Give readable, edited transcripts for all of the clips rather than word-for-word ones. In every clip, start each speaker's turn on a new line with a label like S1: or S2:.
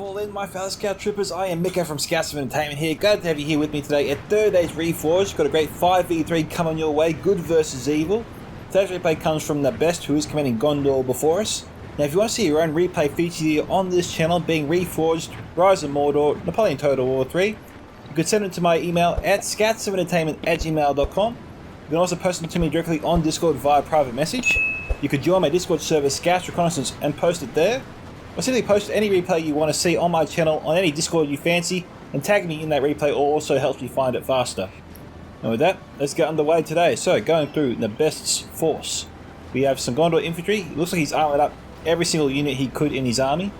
S1: Fall in, my fellow Scout Troopers. I am Micka from Scouts of Entertainment here. Glad to have you here with me today at third day's Reforged. Got a great 5v3 coming your way, good versus evil. Today's replay comes from Nabest, who is commanding Gondor before us. Now, if you want to see your own replay featured here on this channel, being Reforged, Rise of Mordor, Napoleon Total War 3, you can send it to my email at scoutsoфentertainment@gmail.com. You can also post them to me directly on Discord via private message. You could join my Discord server, Scouts Reconnaissance, and post it there. Or simply post any replay you want to see on my channel on any Discord you fancy, and tag me in that replay also helps me find it faster. And with that, let's get underway today. So, going through Nabest's force. We have some Gondor infantry. It looks like he's armoured up every single unit he could in his army.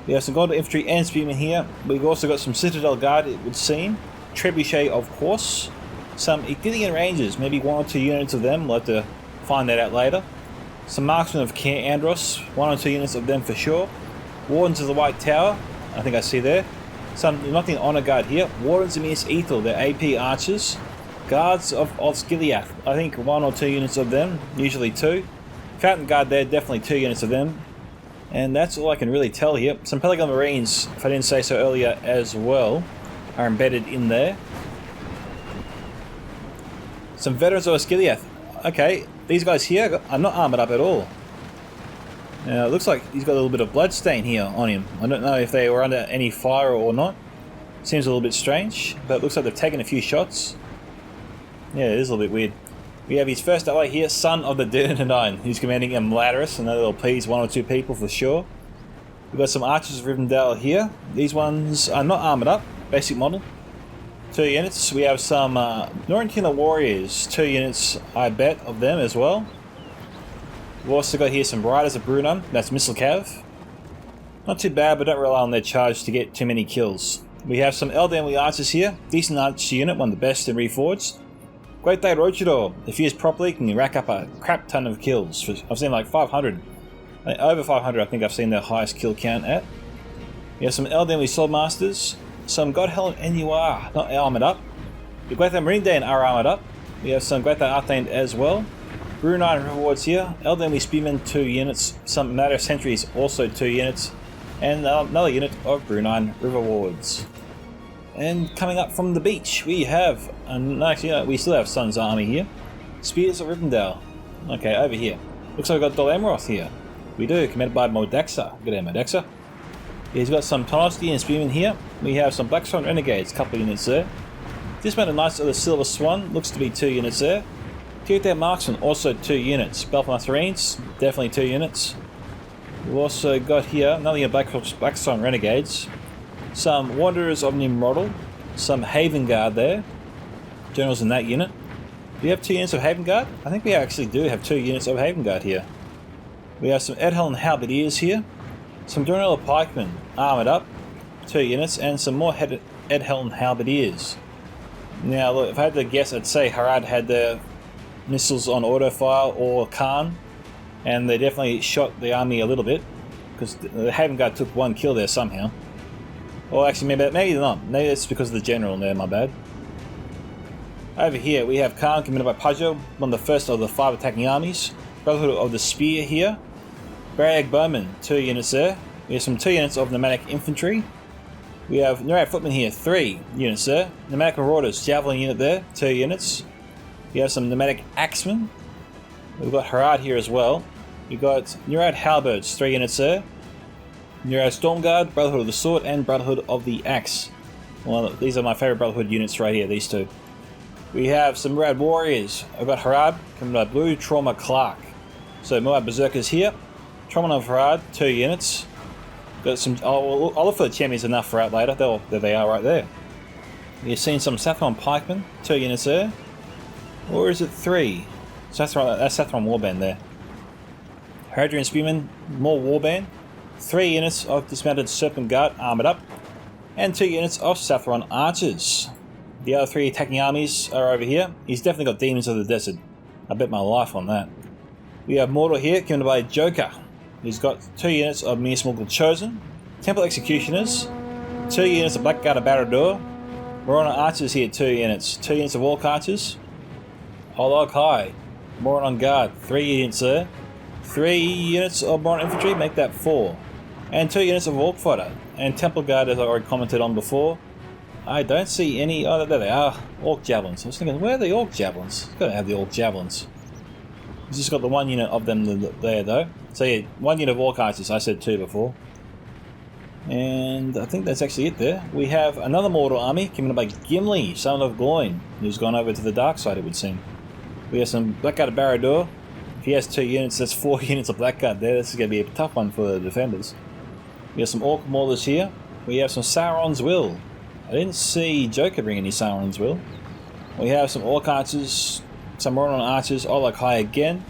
S1: We have some Gondor infantry and spearmen here. We've also got some Citadel Guard, it would seem. Trebuchet, of course. Some Ithilien Rangers, maybe 1 or 2 units of them. We'll have to find that out later. Some Marksmen of Caer Andros, 1 or 2 units of them for sure. Wardens of the White Tower, I think I see there. Some nothing Honour Guard here. Wardens of Minas Ithil, they're AP archers. Guards of Osgiliath, I think 1 or 2 units of them, usually 2. Fountain Guard there, definitely 2 units of them. And that's all I can really tell here. Some Pelican Marines, if I didn't say so earlier as well, are embedded in there. Some Veterans of Osgiliath. Okay, these guys here are not armoured up at all. Now, it looks like he's got a little bit of bloodstain here on him. I don't know if they were under any fire or not. Seems a little bit strange, but it looks like they've taken a few shots. Yeah, it is a little bit weird. We have his first ally here, son of the Dunedain, who's commanding Imladris, and that'll please 1 or 2 people for sure. We've got some archers of Rivendell here. These ones are not armoured up, basic model. 2 units. We have some Norrentino warriors, 2 units, I bet, of them as well. We've also got here some Riders of Brunan, that's Missile Cav. Not too bad, but don't rely on their charge to get too many kills. We have some Eldenly archers here, decent archer unit, one of the best in Reforged. Great Day Rochador, if used properly, can rack up a crap ton of kills. I've seen like 500. Over 500 I think I've seen their highest kill count at. We have some Eldenly Swordmasters, some Godhelm NUR, not armoured up. The Great Day Dunedain are armoured up. We have some Great Day Arthain as well. Brunan Rewards here, Eldenly Spearmen 2 units, some Matter Sentries also 2 units, and another unit of Brunan Riverwards. And coming up from the beach, we have, actually we still have Sun's Army here, Spears of Rivendell. Okay, over here. Looks like we've got Dol Amroth here. We do, commanded by Modexa. Good day, Modexa. He's got some Tonosti and Spearmen here. We have some Black Swan Renegades, a couple of units there. Dismounted Knights of the Silver Swan, looks to be 2 units there. Dunedain Marksmen, also 2 units. Belfast Marines, definitely 2 units. We've also got here another unit of Black Swan Renegades. Some Wanderers of Nimrodel. Some Haven Guard there. Generals in that unit. Do you have 2 units of Haven Guard? I think we actually do have 2 units of Haven Guard here. We have some Edhelm Halberdiers here. Some Dornella Pikemen, armoured up. 2 units. And some more Edhelm Halberdiers. Now look, if I had to guess, I'd say Harad had their missiles on auto-fire or Khan, and they definitely shot the army a little bit, because the Haven Guard took 1 kill there somehow. Or actually, maybe not. Maybe it's because of the general there, my bad. Over here, we have Khan, commanded by Pajo, one of the first of the 5 attacking armies. Brotherhood of the Spear here. Barrag Bowmen, 2 units there. We have some 2 units of Pneumatic Infantry. We have Nurat Footmen here, 3 units there. Pneumatic Marauders, Javelin unit there, 2 units. We have some Pneumatic Axemen. We've got Harad here as well. We've got Nurat Halberds, 3 units there. Nurat Stormguard, Brotherhood of the Sword, and Brotherhood of the Axe. Well, these are my favourite Brotherhood units right here, these 2. We have some Murad Warriors. I've got Harad, coming by BlueTrauma Clark. So Murad Berserkers here. Trauma of Harad, 2 units. Got some. I'll look for the champions enough for out later. There they are right there. You've seen some Sathron Pikemen, 2 units there. Or is it 3? That's Sathron Warband there. Haradrian Spearmen, more Warband. 3 units of Dismounted Serpent Guard, armoured up. And 2 units of Sathron Archers. The other 3 attacking armies are over here. He's definitely got Demons of the Desert. I bet my life on that. We have Mordor here, commanded by JoKeRR. He's got 2 units of Mere Smuggled Chosen. Temple Executioners. 2 units of Blackguard of Barad-dûr. Morona Archers here, 2 units. 2 units of Orc Archers. Olog High. Moron on Guard, 3 units there. 3 units of Moron Infantry, make that 4. And 2 units of Orc Fighter. And Temple Guard, as I already commented on before. I don't see any... Oh, there they are. Orc Javelins. I was thinking, where are the Orc Javelins? It's got to have the Orc Javelins. He's just got the 1 unit of them there, though. So yeah, 1 unit of Orc Archers. I said 2 before. And I think that's actually it there. We have another Mordor army coming by Gimli, son of Gloin, who's gone over to the dark side, it would seem. We have some Blackguard of Barad-dûr. If he has 2 units, that's 4 units of Blackguard there. This is going to be a tough one for the defenders. We have some Orc Maulers here. We have some Sauron's Will. I didn't see JoKeRR bring any Sauron's Will. We have some Orc Archers, some Mordor Archers, Olak High again.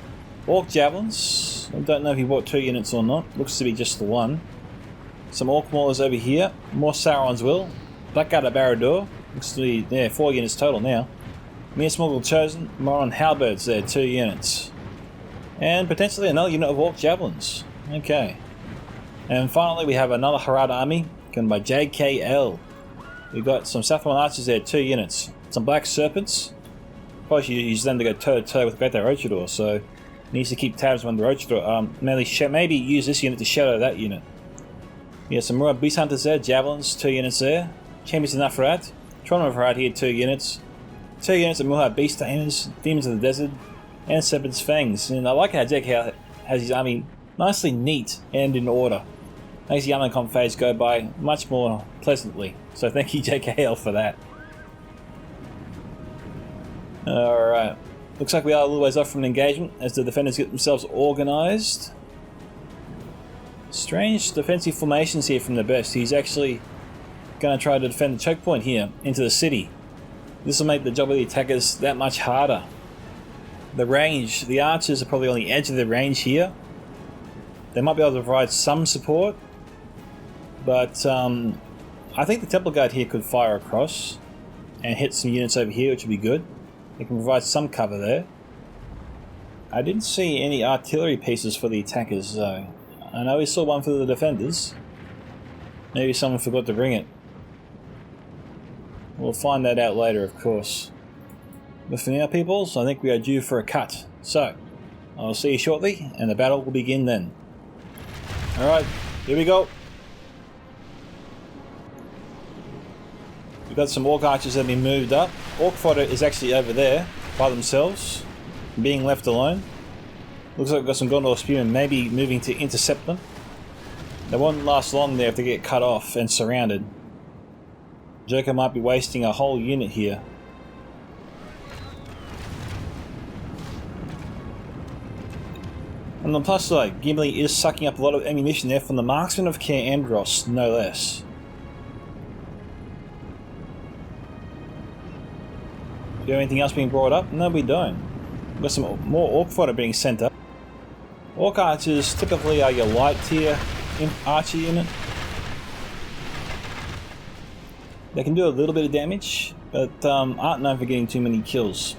S1: Orc Javelins. I don't know if he bought 2 units or not. Looks to be just the 1. Some Orc Maulers over here. More Sauron's Will. Blackguard of Barad-dûr. Looks to be, yeah, 4 units total now. Mere Smoggle Chosen. Moron Halberds there, 2 units. And potentially another unit of Orc Javelins. Okay. And finally we have another Harad army, coming by JoKeRR. We've got some Saffron Archers there, 2 units. Some Black Serpents. Probably should use them to go toe-to-toe with Great Rochador, so needs to keep tabs on the Rochador. Maybe use this unit to shadow that unit. We have some more Beast Hunters there, Javelins, 2 units there. Champions of Nafrat. Tron of Harad here, 2 units. 2 units of Muha Beast Tamers, Demons of the Desert, and Serpent's Fangs. And I like how JoKeRR has his army nicely neat and in order. Makes the Armored phase go by much more pleasantly. So thank you JoKeRR for that. Alright. Looks like we are a little ways off from an engagement as the defenders get themselves organised. Strange defensive formations here from Nabest. He's actually going to try to defend the choke point here into the city. This will make the job of the attackers that much harder. The range, the archers are probably on the edge of the range here. They might be able to provide some support, but I think the Temple Guard here could fire across and hit some units over here, which would be good. They can provide some cover there. I didn't see any artillery pieces for the attackers though. I know we saw one for the defenders. Maybe someone forgot to bring it. We'll find that out later, of course. But for now, peoples, I think we are due for a cut. So, I'll see you shortly, and the battle will begin then. Alright, here we go. We've got some Orc Archers that have been moved up. Orc Fighter is actually over there, by themselves, being left alone. Looks like we've got some Gondor Spearmen maybe moving to intercept them. They won't last long there if they get cut off and surrounded. JoKeRR might be wasting a whole unit here. On the plus side, Gimli is sucking up a lot of ammunition there from the Marksman of Caer Amroth, no less. Do you have anything else being brought up? No, we don't. We've got some more Orc Fighter being sent up. Orc Archers typically are your light tier archer unit. They can do a little bit of damage, but aren't known for getting too many kills.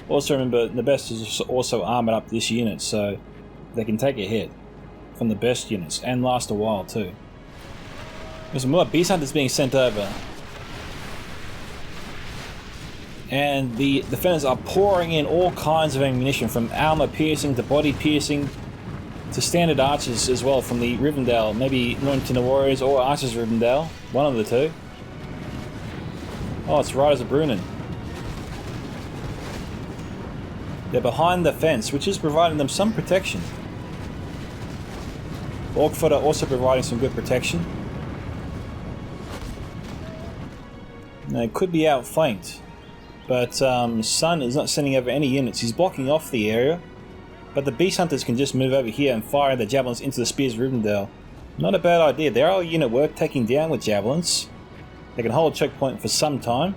S1: Also remember, Nabest is also armoured up this unit, so they can take a hit from the best units and last a while too. There's some more Beast Hunters being sent over. And the defenders are pouring in all kinds of ammunition, from armor piercing to body piercing to standard archers as well from the Rivendell, maybe Northern Warriors or Archers of Rivendell, one of the two. Oh, it's Riders of Brunnen. They're behind the fence, which is providing them some protection. Orc Fighter also providing some good protection. Now, it could be outflanked, but Sun is not sending over any units. He's blocking off the area, but the Beast Hunters can just move over here and fire the javelins into the Spears of Rivendell. Not a bad idea. They are a unit worth taking down with javelins. They can hold a choke point for some time.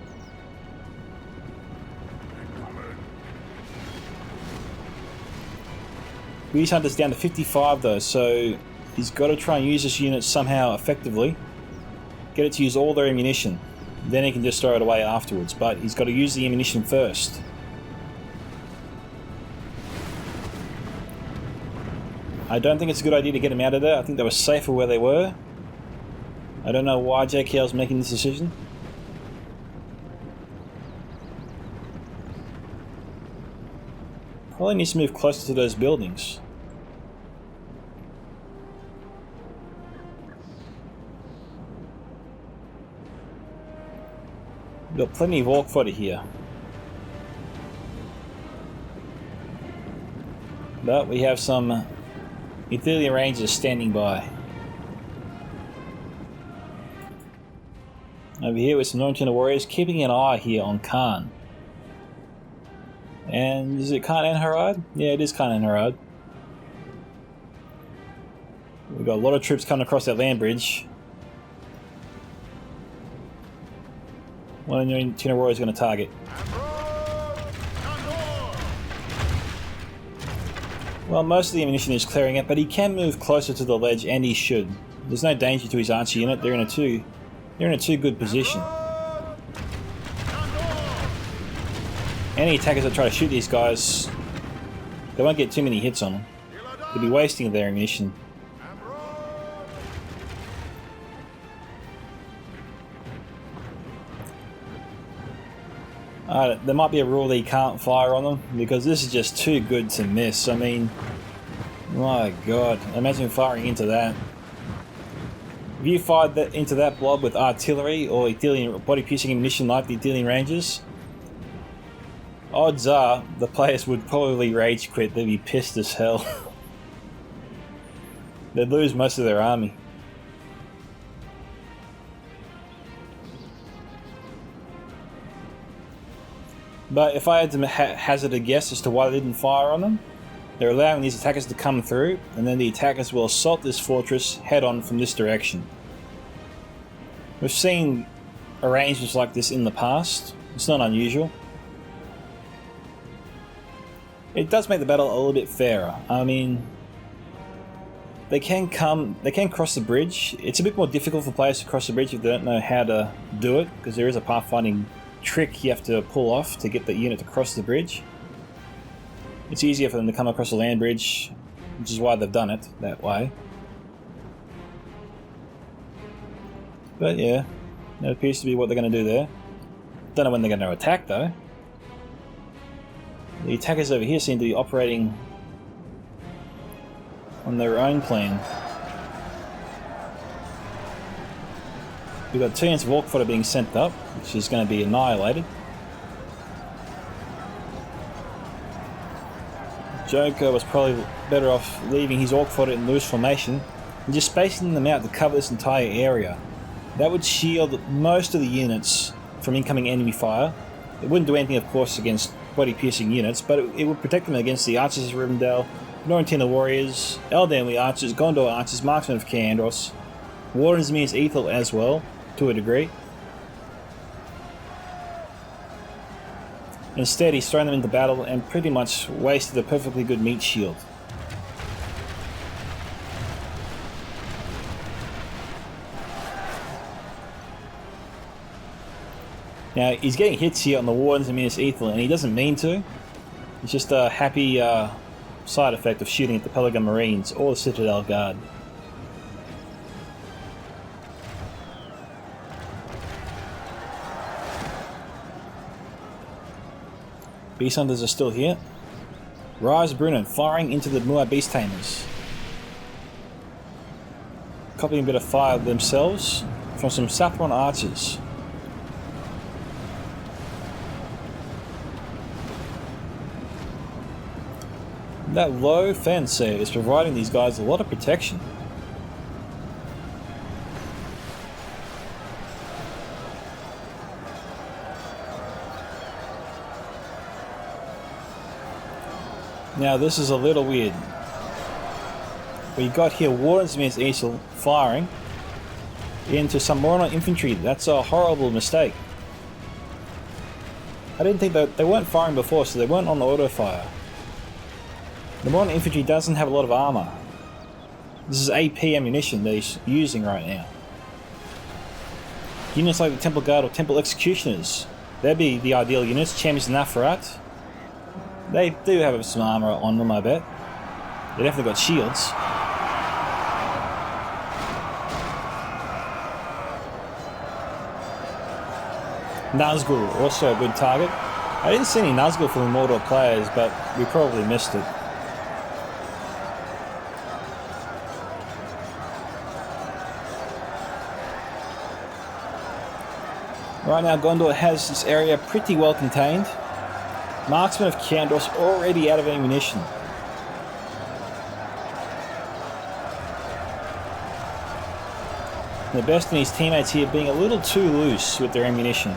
S1: Beast Hunter's down to 55 though, so he's got to try and use this unit somehow effectively. Get it to use all their ammunition. Then he can just throw it away afterwards, but he's got to use the ammunition first. I don't think it's a good idea to get them out of there. I think they were safer where they were. I don't know why JoKeRR is making this decision. Probably needs to move closer to those buildings. We've got plenty of orc fodder here. But we have some Ithilien Rangers standing by. Over here with some non-tuner warriors, keeping an eye here on Khan. And is it Khan and Harad? Yeah, it is Khan and Harad. We've got a lot of troops coming across that land bridge. One of the non-tuner warriors is going to target. Well, most of the ammunition is clearing it, but he can move closer to the ledge, and he should. There's no danger to his archer unit. They're in a too good position. Any attackers that try to shoot these guys, they won't get too many hits on them. They'll be wasting their ammunition. There might be a rule that you can't fire on them, because this is just too good to miss. I mean, my god, imagine firing into that. If you fired into that blob with artillery or Ithilien body-piercing ammunition like the Ithilien Rangers, odds are the players would probably rage quit. They'd be pissed as hell. They'd lose most of their army. But if I had to hazard a guess as to why they didn't fire on them, they're allowing these attackers to come through, and then the attackers will assault this fortress head-on from this direction. We've seen arrangements like this in the past. It's not unusual. It does make the battle a little bit fairer. I mean, they can cross the bridge. It's a bit more difficult for players to cross the bridge if they don't know how to do it, because there is a pathfinding trick you have to pull off to get the unit to cross the bridge. It's easier for them to come across the land bridge, which is why they've done it that way. But yeah, that appears to be what they're going to do there. Don't know when they're going to attack though. The attackers over here seem to be operating on their own plan. We've got 2 units of orc fodder being sent up, which is going to be annihilated. JoKeRR was probably better off leaving his orc fodder in loose formation and just spacing them out to cover this entire area. That would shield most of the units from incoming enemy fire. It wouldn't do anything, of course, against body-piercing units, but it would protect them against the archers of Rivendell, Norrentine warriors, Eldanwy archers, Gondor archers, marksmen of Caandros, Wardens of Minas Ithil as well, to a degree. Instead, he's thrown them into battle and pretty much wasted a perfectly good meat shield. Now, he's getting hits here on the Wardens of Minas Ithil, and he doesn't mean to. It's just a happy side effect of shooting at the Pelagon Marines or the Citadel Guard. Beast Hunters are still here. Rise Brunnen firing into the Muar Beast Tamers. Copying a bit of fire themselves from some Sathron archers. That low fence there is providing these guys a lot of protection. Now this is a little weird. We got here Wardens of Minas Ithil firing into some Mordor infantry. That's a horrible mistake. I didn't think that they weren't firing before, so they weren't on the auto fire. The Mordor infantry doesn't have a lot of armor. This is AP ammunition that he's using right now. Units like the Temple Guard or Temple Executioners, they'd be the ideal units. Champions of Nafarat, they do have some armor on them, I bet. They definitely got shields. Nazgul, also a good target. I didn't see any Nazgul from the Mordor players, but we probably missed it. Right now Gondor has this area pretty well contained. Marksman of Gondor's already out of ammunition. Nabest and his teammates here being a little too loose with their ammunition.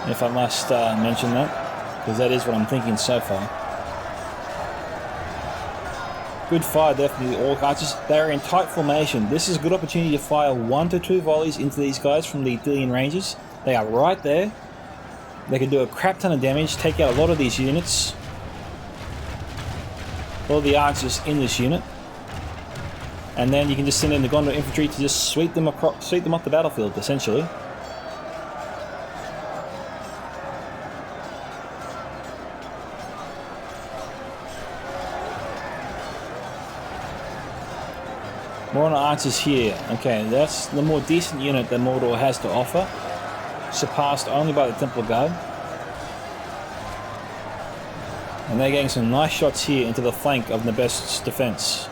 S1: If I must mention that, because that is what I'm thinking so far. Good fire definitely, all archers. They are in tight formation. This is a good opportunity to fire 1 to 2 volleys into these guys from the Dillian Rangers. They are right there. They can do a crap ton of damage, take out a lot of these units. All the archers in this unit. And then you can just send in the Gondor infantry to just sweep them off the battlefield, essentially. More archers here. Okay, that's the more decent unit that Mordor has to offer. Surpassed only by the Temple Guard. And they're getting some nice shots here into the flank of Nabest's defense.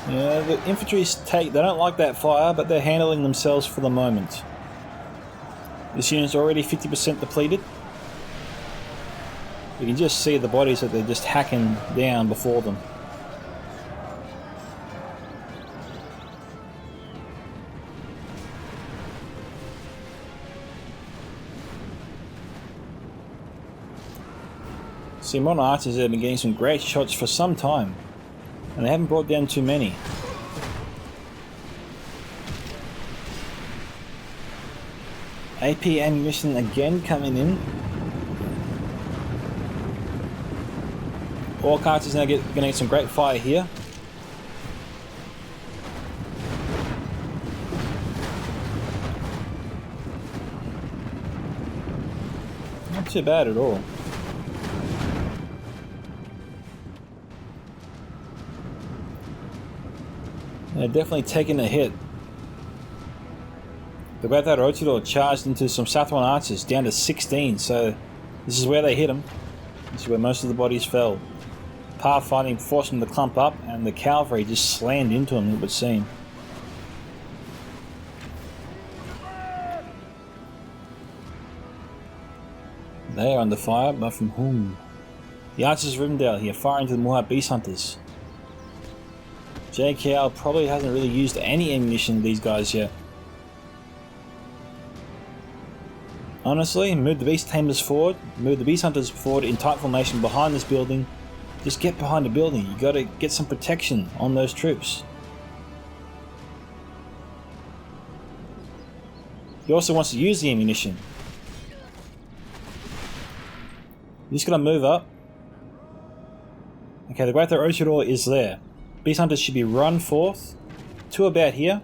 S1: Yeah, the infantry's they don't like that fire, but they're handling themselves for the moment. This unit's already 50% depleted. You can just see the bodies that they're just hacking down before them. See, modern archers have been getting some great shots for some time. And they haven't brought down too many. AP ammunition again coming in. Orc archers now going to get some great fire here. Not too bad at all. They're definitely taking a hit. The Great Rotidor charged into some Southron archers down to 16, so this is where they hit them. This is where most of the bodies fell. Pathfinding forced them to clump up, and the cavalry just slammed into them, it would seem. They are under fire, but from whom? The archers of Rivendell here, firing into the Moorhat Beast Hunters. JoKeRR probably hasn't really used any ammunition to these guys yet. Honestly, move the Beast Tamers forward, move the Beast Hunters forward in tight formation behind this building. Just get behind the building, you gotta get some protection on those troops. He also wants to use the ammunition. You just gotta move up. Okay, the Great Rotidor is there. Beast Hunters should be run forth to about here.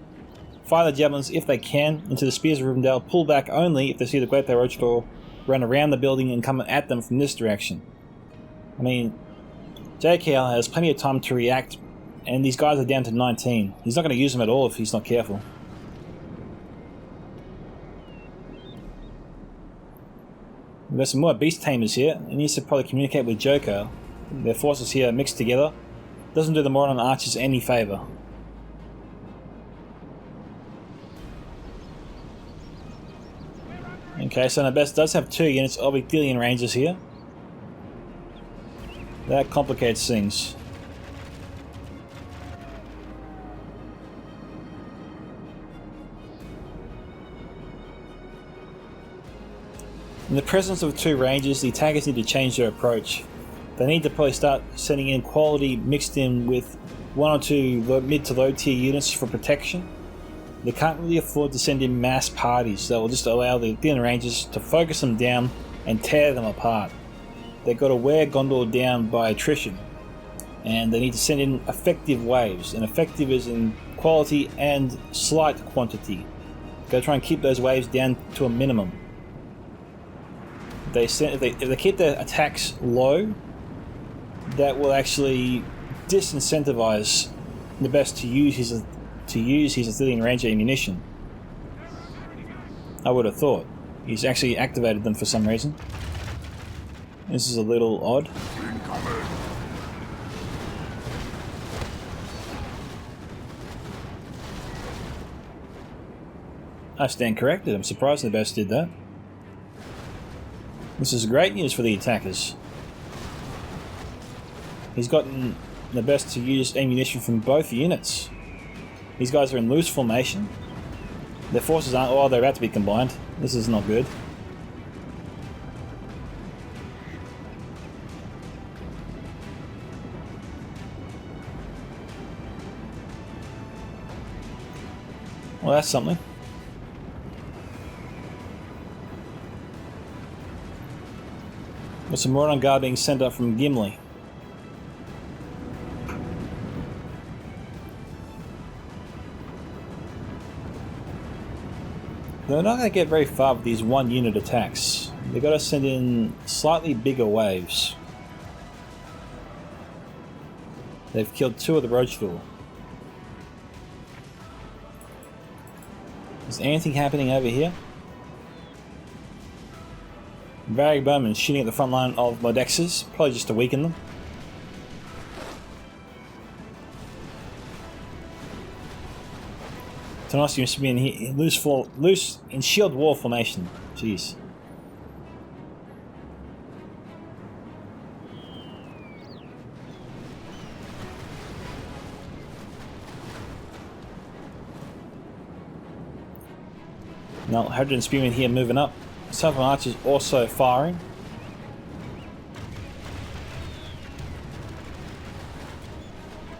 S1: Fire the javelins if they can into the Spears of Rivendell. Pull back only if they see the Great Rotidor run around the building and come at them from this direction. I mean, JoKeRR has plenty of time to react, and these guys are down to 19. He's not going to use them at all if he's not careful. We've got some more Beast Tamers here. He needs to probably communicate with JoKeRR. Their forces here are mixed together. Doesn't do the Moron archers any favour. Okay, so Nabest does have 2 units of Dillian Rangers here. That complicates things. In the presence of 2 Rangers, the attackers need to change their approach. They need to probably start sending in quality mixed in with 1 or 2 mid to low tier units for protection. They can't really afford to send in mass parties that will just allow the Dillian Rangers to focus them down and tear them apart. They've got to wear Gondor down by attrition, and they need to send in effective waves, and effective is in quality and slight quantity. Gotta try and keep those waves down to a minimum. If they keep their attacks low, that will actually disincentivize Nabest to use his Athelian Ranger ammunition. I would have thought. He's actually activated them for some reason. This is a little odd. I stand corrected. I'm surprised Nabest did that. This is great news for the attackers. He's gotten Nabest to use ammunition from both units. These guys are in loose formation. Their forces aren't... Oh, they're about to be combined. This is not good. Well, that's something. With some Mordor guard being sent up from Gimli. They're not going to get very far with these one unit attacks. They've got to send in slightly bigger waves. They've killed 2 of the Roachville. Is anything happening over here? Varric Bowman shooting at the front line of Modexas, probably just to weaken them. Tenosium should be in here, loose in shield wall formation. Jeez. Now, Harad and Spearman here moving up. Southern Archers also firing.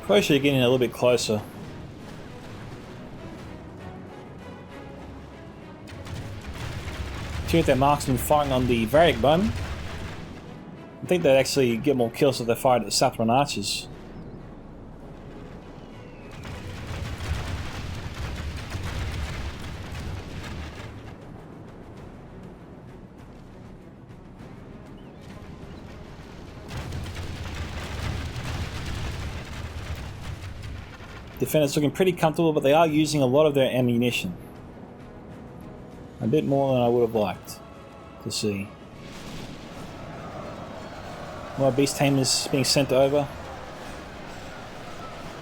S1: Probably should get in a little bit closer. Two of their marksmen firing on the Varric Bowman. I think they'd actually get more kills if they fired at the Southern Archers. Defenders looking pretty comfortable, but they are using a lot of their ammunition. A bit more than I would have liked to see. More beast tamers being sent over.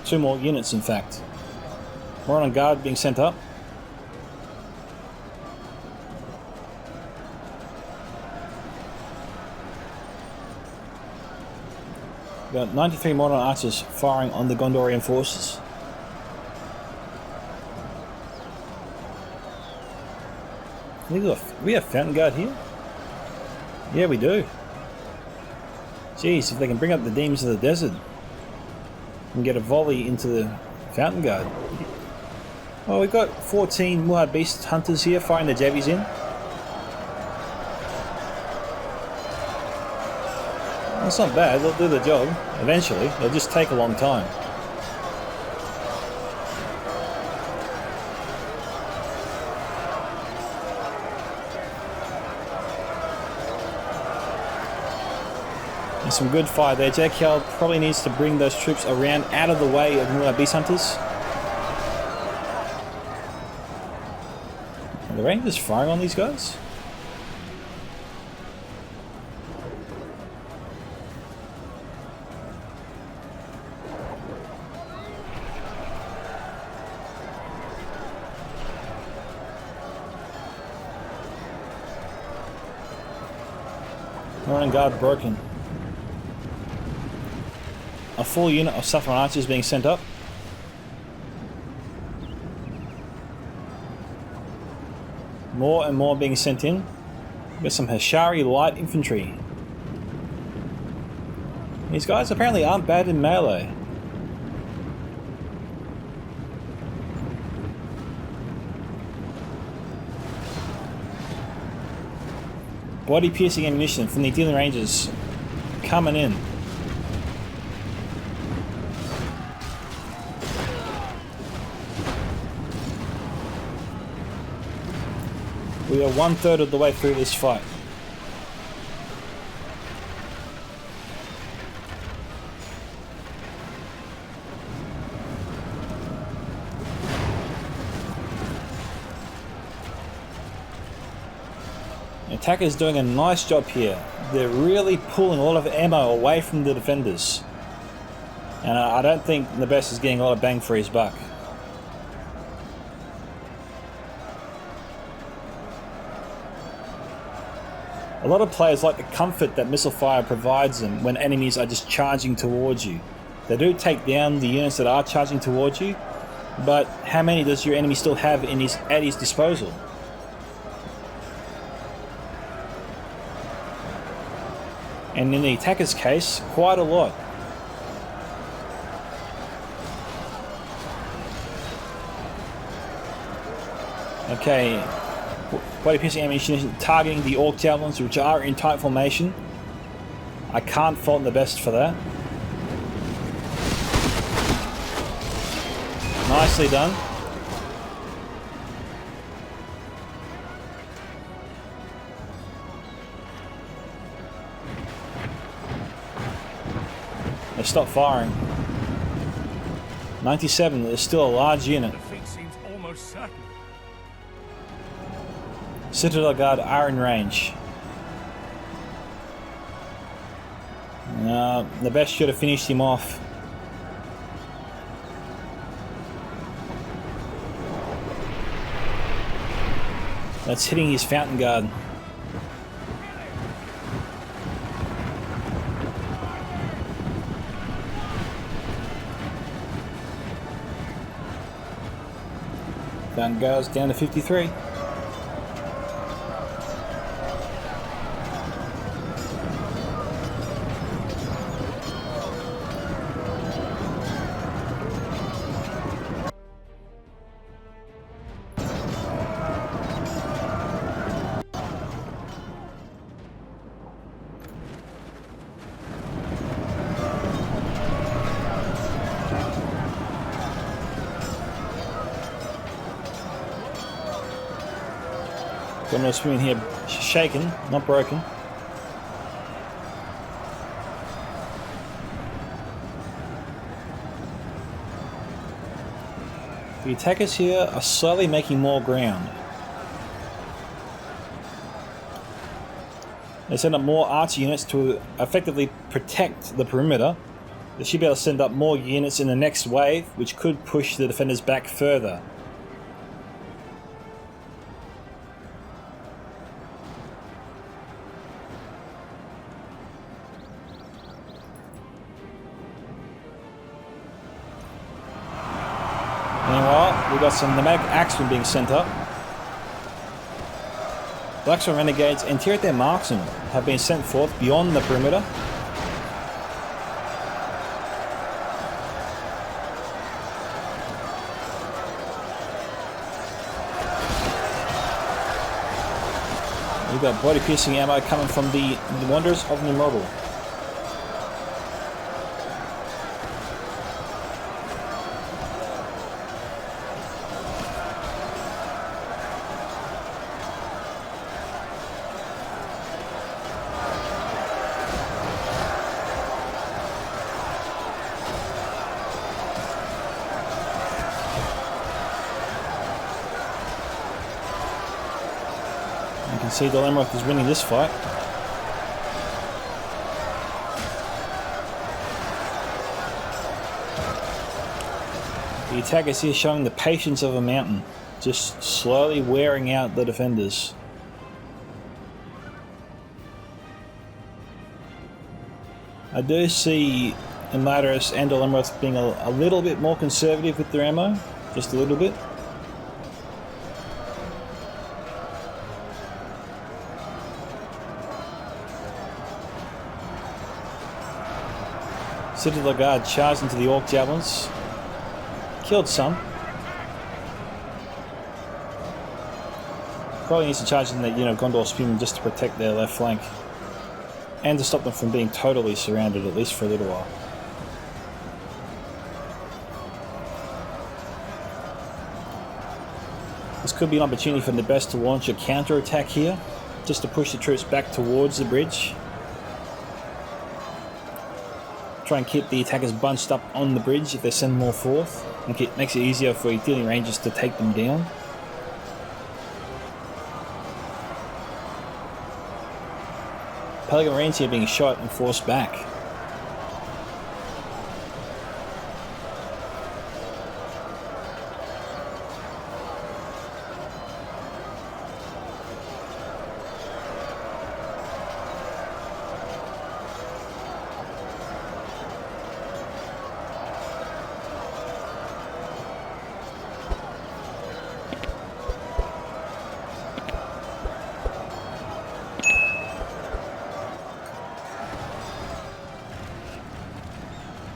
S1: 2 more units, in fact. More on guard being sent up. Got 93 modern archers firing on the Gondorian forces. We have Fountain Guard here? Yeah, we do. Jeez, if they can bring up the demons of the desert and get a volley into the Fountain Guard. Oh, we've got 14 Muad Beast Hunters here firing the Jebbies in. That's not bad, they'll do the job eventually. It'll just take a long time. There's some good fire there. JoKeRR probably needs to bring those troops around out of the way of the Beast Hunters. Are the Rangers firing on these guys? Northern Guard broken. A full unit of Southern Archers being sent up. More and more being sent in. With some Hashari light infantry. These guys apparently aren't bad in melee. Body piercing ammunition from the Athelian Rangers coming in. We are 1/3 of the way through this fight. The attacker's doing a nice job here. They're really pulling a lot of ammo away from the defenders. And I don't think Nabest is getting a lot of bang for his buck. A lot of players like the comfort that missile fire provides them when enemies are just charging towards you. They do take down the units that are charging towards you, but how many does your enemy still have at his disposal? And in the attacker's case, quite a lot. Okay, body piercing ammunition targeting the orc javelins, which are in tight formation. I can't fault Nabest for that. Nicely done. They stopped firing. 97, there's still a large unit.
S2: Defeat seems almost certain.
S1: Citadel Guard are in range. The best should have finished him off. That's hitting his fountain guard. Fountain guard's down to 53. Gondor swimming here, shaken, not broken. The attackers here are slowly making more ground. They send up more archer units to effectively protect the perimeter. They should be able to send up more units in the next wave, which could push the defenders back further. Meanwhile, we've got some nomadic axemen being sent up. Blackswan renegades and Tier marksmen have been sent forth beyond the perimeter. We've got body piercing ammo coming from the Wanderers of Mordor. You can see Amroth is winning this fight. The attackers here showing the patience of a mountain, just slowly wearing out the defenders. I do see Imladris and Amroth being a little bit more conservative with their ammo, just a little bit. Citadel Guard charged into the Orc Javelins. Killed some. Probably needs to charge in the Gondor Spearmen just to protect their left flank. And to stop them from being totally surrounded, at least for a little while. This could be an opportunity for Nabest to launch a counter-attack here, just to push the troops back towards the bridge. Try and keep the attackers bunched up on the bridge if they send more forth. It makes it easier for Artillery Rangers to take them down. Pelican Marines here being shot and forced back.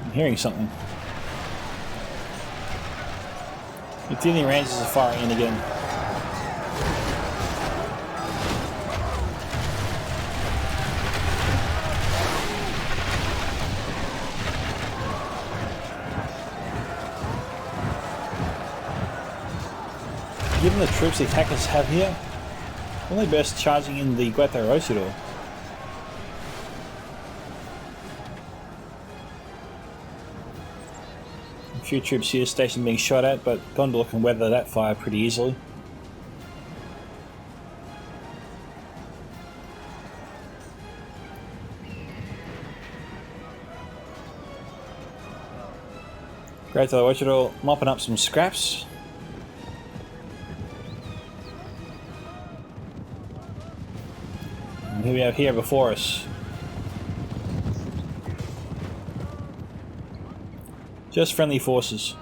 S1: I'm hearing something. The Artillery Rangers are firing in again. Given the troops the attackers have here, only best charging in the JoKeRR. A few troops here stationed being shot at, but Gondor can weather that fire pretty easily. JoKeRR mopping up some scraps. And here we have here before us. Just friendly forces.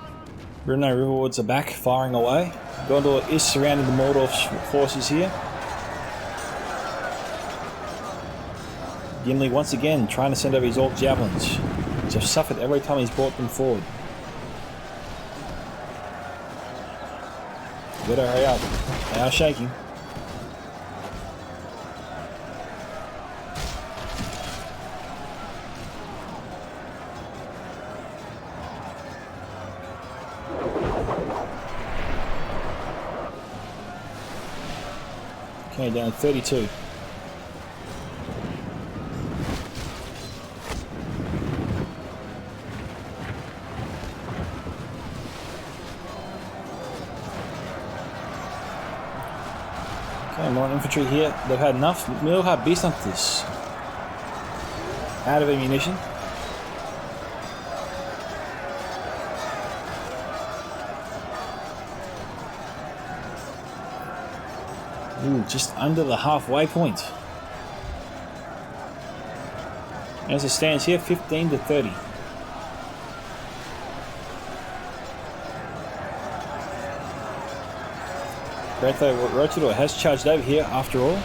S1: Bruno Riverwoods are back, firing away. Gondor is surrounding the Mordor forces here. Gimli once again trying to send over his Orc Javelins, which have suffered every time he's brought them forward. Better hurry up. They are shaking. Okay, down 32. Okay, more infantry here. They've had enough. Milhard Beast Hunters. Out of ammunition. Ooh, just under the halfway point. As it stands here, 15 to 30. JoKeRR has charged over here after all.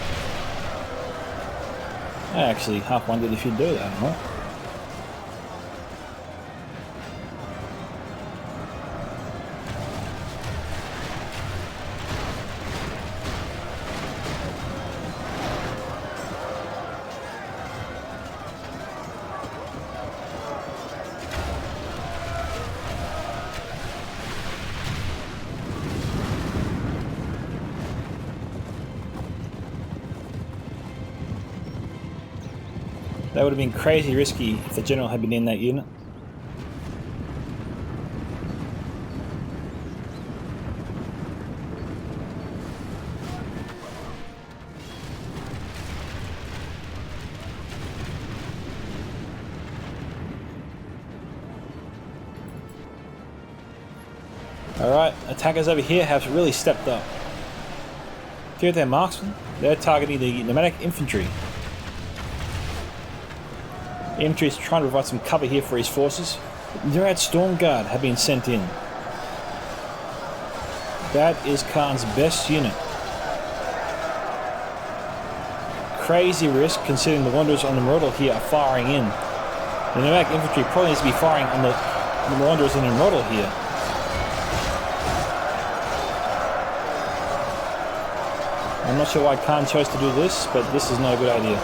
S1: I actually half wondered if he'd do that or not. That would have been crazy risky if the general had been in that unit. Alright, attackers over here have really stepped up. Here at their marksmen, they're targeting the nomadic infantry. The infantry is trying to provide some cover here for his forces. Murad Storm Guard have been sent in. That is Khan's best unit. Crazy risk considering the Wanderers on the Mordor here are firing in. The nomadic infantry probably needs to be firing on the Wanderers on the Mordor here. I'm not sure why Khan chose to do this, but this is not a good idea.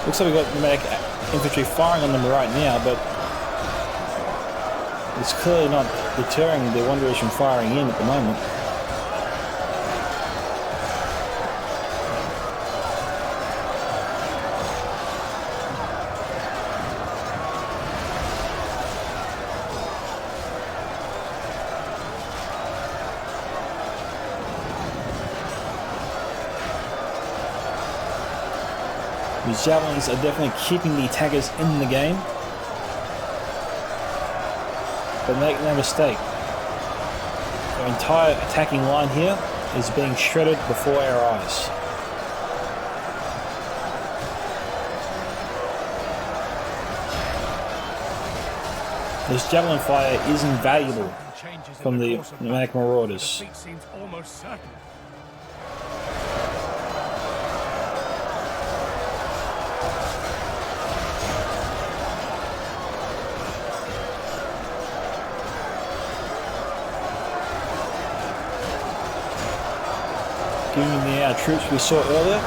S1: Looks like we've got nomadic infantry firing on them right now, but it's clearly not deterring the Wanderers from firing in at the moment. These javelins are definitely keeping the attackers in the game. But make no mistake, the entire attacking line here is being shredded before our eyes. This javelin fire is invaluable from the nomadic marauders. Given the troops we saw earlier,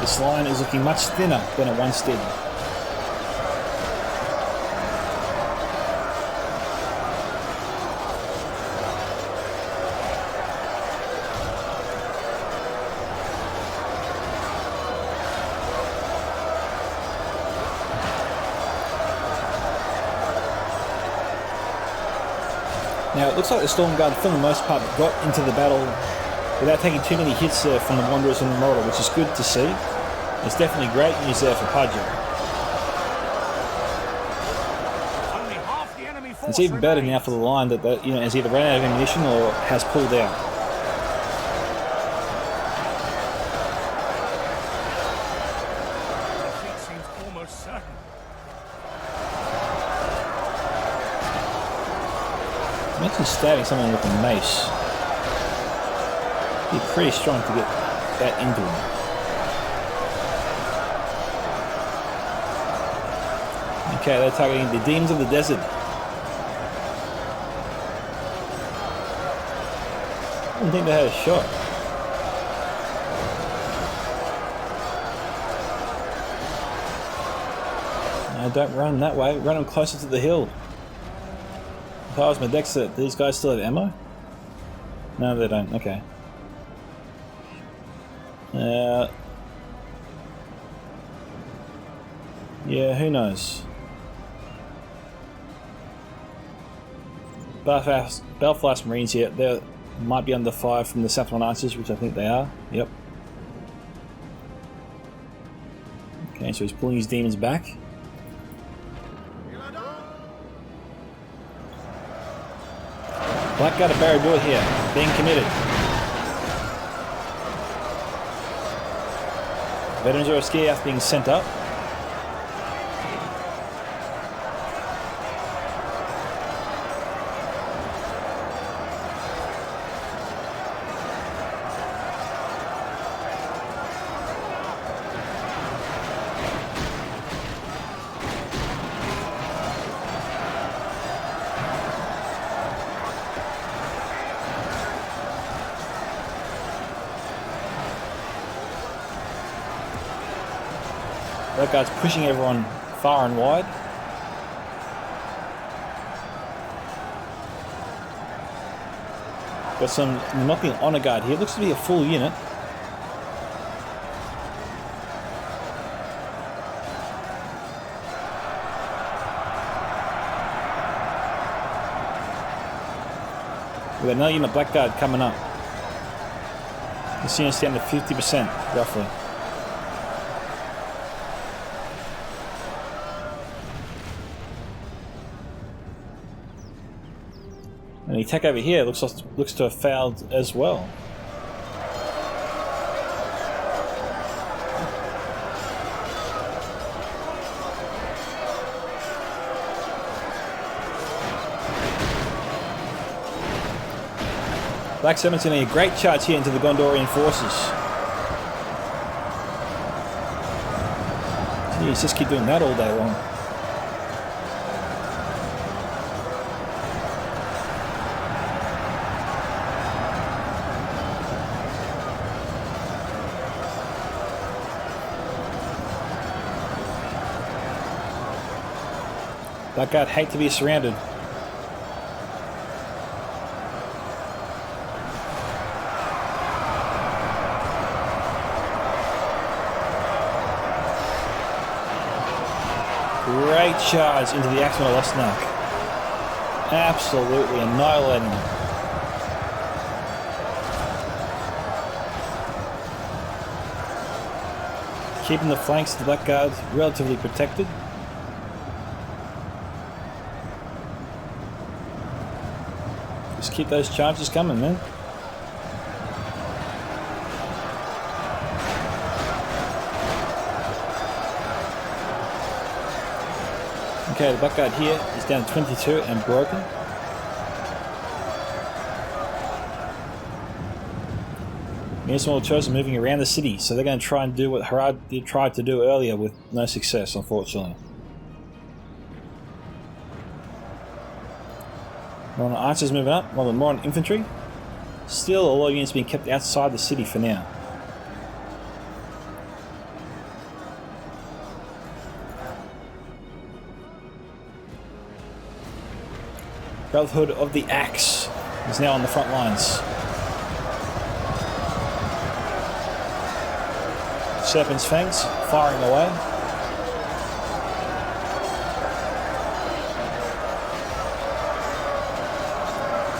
S1: this line is looking much thinner than it once did. Now it looks like the Storm Guard for the most part got into the battle without taking too many hits from the Wanderers and the Mordor, which is good to see. It's definitely great news there for Pajo. It's even better now for the line that has either ran out of ammunition or has pulled out. Imagine stabbing someone with a mace. Be pretty strong to get that into him. Okay, they're targeting the demons of the desert. I didn't think they had a shot. No, don't run that way. Run them closer to the hill. If I was Modexa, these guys still have ammo? No, they don't. Okay. Yeah, who knows? Belfast Marines here. They might be under fire from the Southron Archers, which I think they are. Yep. Okay, so he's pulling his demons back. Blackguard of Barad-dûr here, being committed. Veterans of Skiath being sent up. That guy's pushing everyone far and wide. Got some knocking honor guard here. Looks to be a full unit. We've got another unit blackguard coming up. This unit's down to 50% roughly. And the attack over here looks to have failed as well. Black Serpent's in a great charge here into the Gondorian forces. Jeez, just keep doing that all day long. Blackguard hate to be surrounded. Great charge into the Axeman of Losnak. Absolutely annihilating him. Keeping the flanks of the Blackguard relatively protected. Just keep those charges coming, man. Okay, the Blackguard here is down to 22 and broken. Me and some of the Chosen are moving around the city, so they're going to try and do what Harad tried to do earlier with no success, unfortunately. More on the archers moving up, while the more on infantry. Still, a lot of units being kept outside the city for now. Brotherhood of the Axe is now on the front lines. Serpent's Fangs firing away.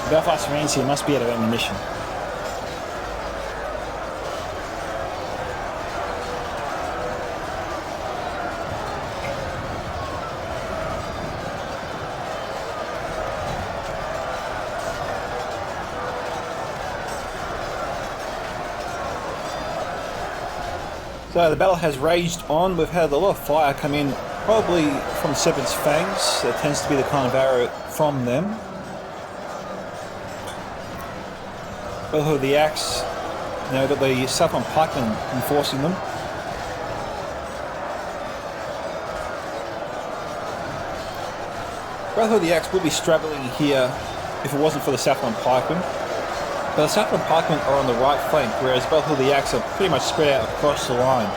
S1: Belfast Marines here must be out of ammunition. So the battle has raged on. We've had a lot of fire come in, probably from Serpent's Fangs. That tends to be the kind of arrow from them. Brotherhood of the Axe. Now got the Saffron Pikemen enforcing them. Brotherhood of the Axe would be struggling here if it wasn't for the Saffron Pikemen. But the Saffron Pikemen are on the right flank, whereas Brotherhood of the Axe are pretty much spread out across the line.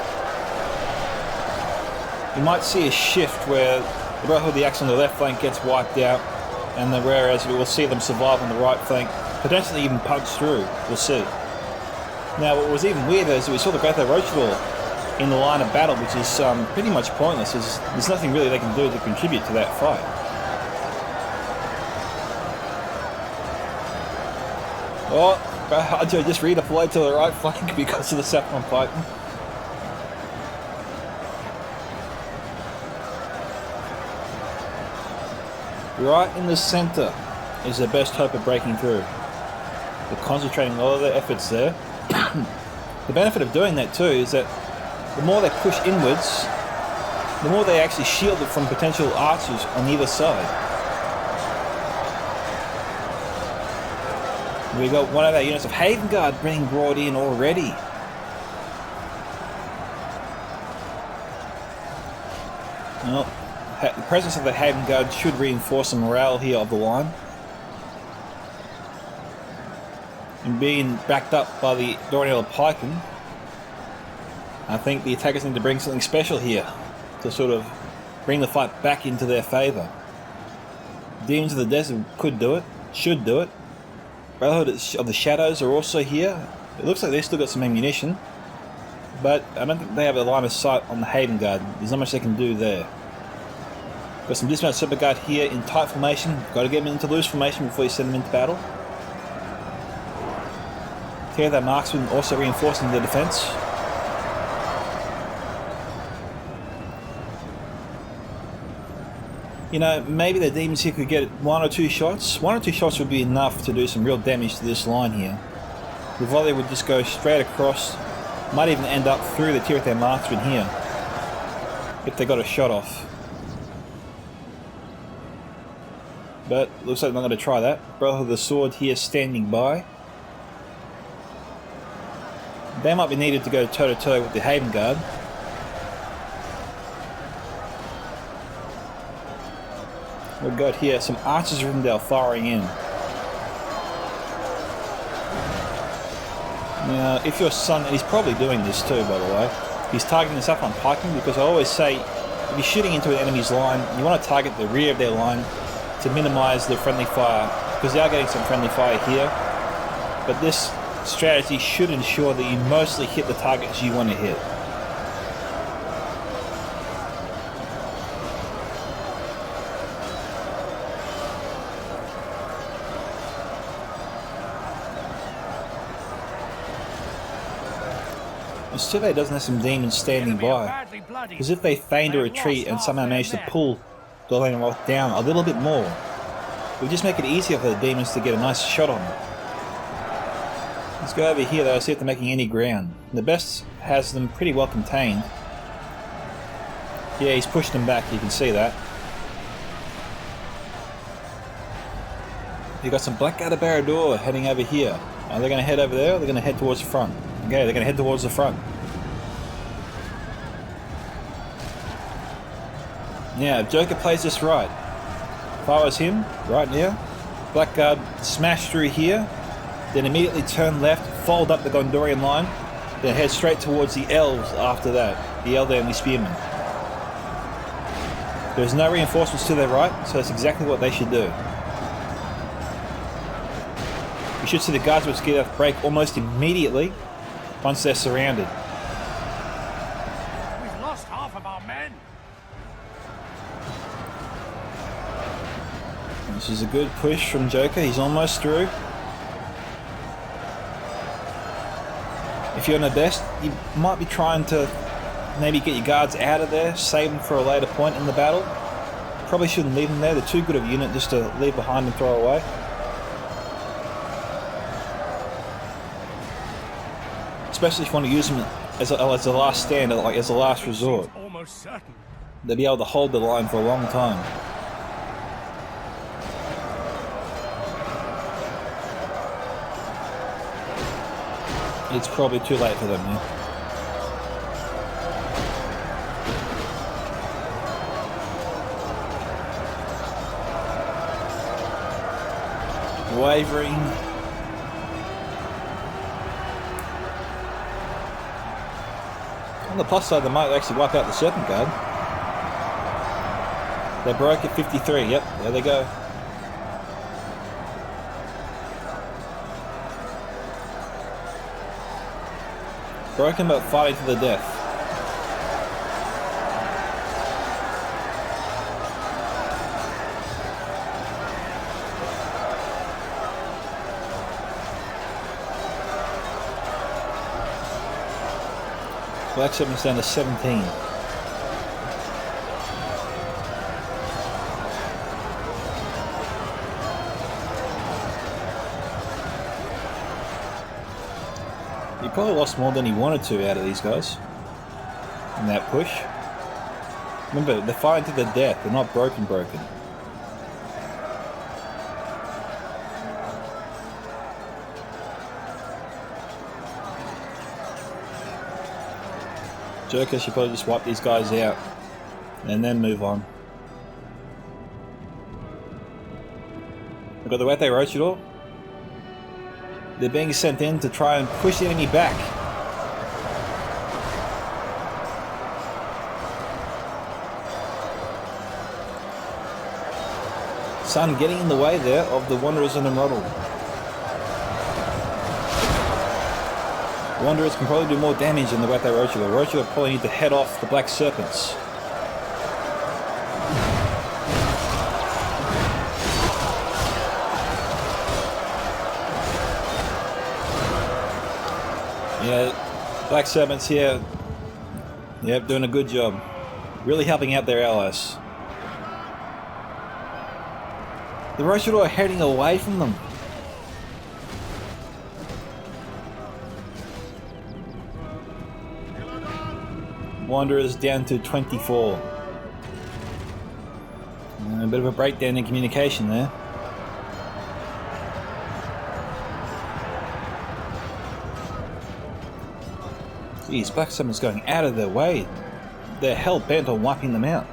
S1: You might see a shift where the Brotherhood of the Axe on the left flank gets wiped out, and then whereas we will see them survive on the right flank, potentially even punch through. We'll see. Now, what was even weirder is that we saw the Great Rochador in the line of battle, which is pretty much pointless. There's nothing really they can do to contribute to that fight. Oh, Pajo just redeployed to the right flank because of the Saffron Pikemen. Right in the centre is their best hope of breaking through. They're concentrating all of their efforts there. The benefit of doing that too is that the more they push inwards, the more they actually shield it from potential archers on either side. We got one of our units of Haven Guard being brought in already. Well, the presence of the Haven Guard should reinforce the morale here of the line. And being backed up by the Dorian Pikemen, I think the attackers need to bring something special here to sort of bring the fight back into their favour. Demons of the Desert could do it, should do it. Brotherhood of the Shadows are also here. It looks like they've still got some ammunition, but I don't think they have a line of sight on the Haven Guard. There's not much they can do there. Got some dismounted Super Guard here in tight formation. Got to get them into loose formation before you send them into battle. Here, that marksman also reinforcing the defence. You know, maybe the demons here could get one or two shots. One or two shots would be enough to do some real damage to this line here. The volley would just go straight across, might even end up through the tier of their marksman here, if they got a shot off. But looks like they're not going to try that. Brotherhood of the Sword here standing by. They might be needed to go toe to toe with the Haven Guard. We've got here some archers of Rivendell firing in. Now, if your son, and he's probably doing this too, by the way, he's targeting the Saffron Pikemen, because I always say if you're shooting into an enemy's line, you want to target the rear of their line to minimize the friendly fire, because they are getting some friendly fire here. But this strategy should ensure that you mostly hit the targets you want to hit. It's too bad it doesn't have some demons standing by, because if they feigned a retreat and somehow managed to pull Gloin and Amroth down a little bit more, it would just make it easier for the demons to get a nice shot on them. Let's go over here though, see if they're making any ground. Nabest has them pretty well contained. Yeah, he's pushed them back, you can see that. You've got some Blackguard Barad heading over here. Are they going to head over there or are they going to head towards the front? Okay, they're going to head towards the front. Now, if JoKeRR plays this right, if I was him, right now, Blackguard smash through here, then immediately turn left, fold up the Gondorian line, then head straight towards the elves after that, the elderly spearmen. There's no reinforcements to their right, so that's exactly what they should do. You should see the guards with Skid break almost immediately once they're surrounded.
S2: We've lost half of our men.
S1: This is a good push from JoKeRR, he's almost through. If you're Nabest, you might be trying to maybe get your guards out of there, save them for a later point in the battle. Probably shouldn't leave them there, they're too good of a unit just to leave behind and throw away. Especially if you want to use them as a last stand, like as a last resort.
S2: Almost certain.
S1: They'll be able to hold the line for a long time. It's probably too late for them now. Wavering. On the plus side, they might actually wipe out the Serpent Guard. They broke at 53, yep, there they go. Broken but fighting to the death. Black Serpent's down to 17. He probably lost more than he wanted to out of these guys in that push. Remember, they're fighting to the death, they're not broken. JoKeRR should probably just wipe these guys out and then move on. We've got the Wate Rochador. They're being sent in to try and push the enemy back. Sun getting in the way there of the Wanderers and the Mordor. Wanderers can probably do more damage than the Wate Rochador. Rochador probably need to head off the Black Serpents. Yeah, Black Serpents here, yep, doing a good job. Really helping out their allies. The Rochador are heading away from them. Wanderers down to 24. A bit of a breakdown in communication there. Geez, Black Serpent's going out of their way. They're hell bent on wiping them out.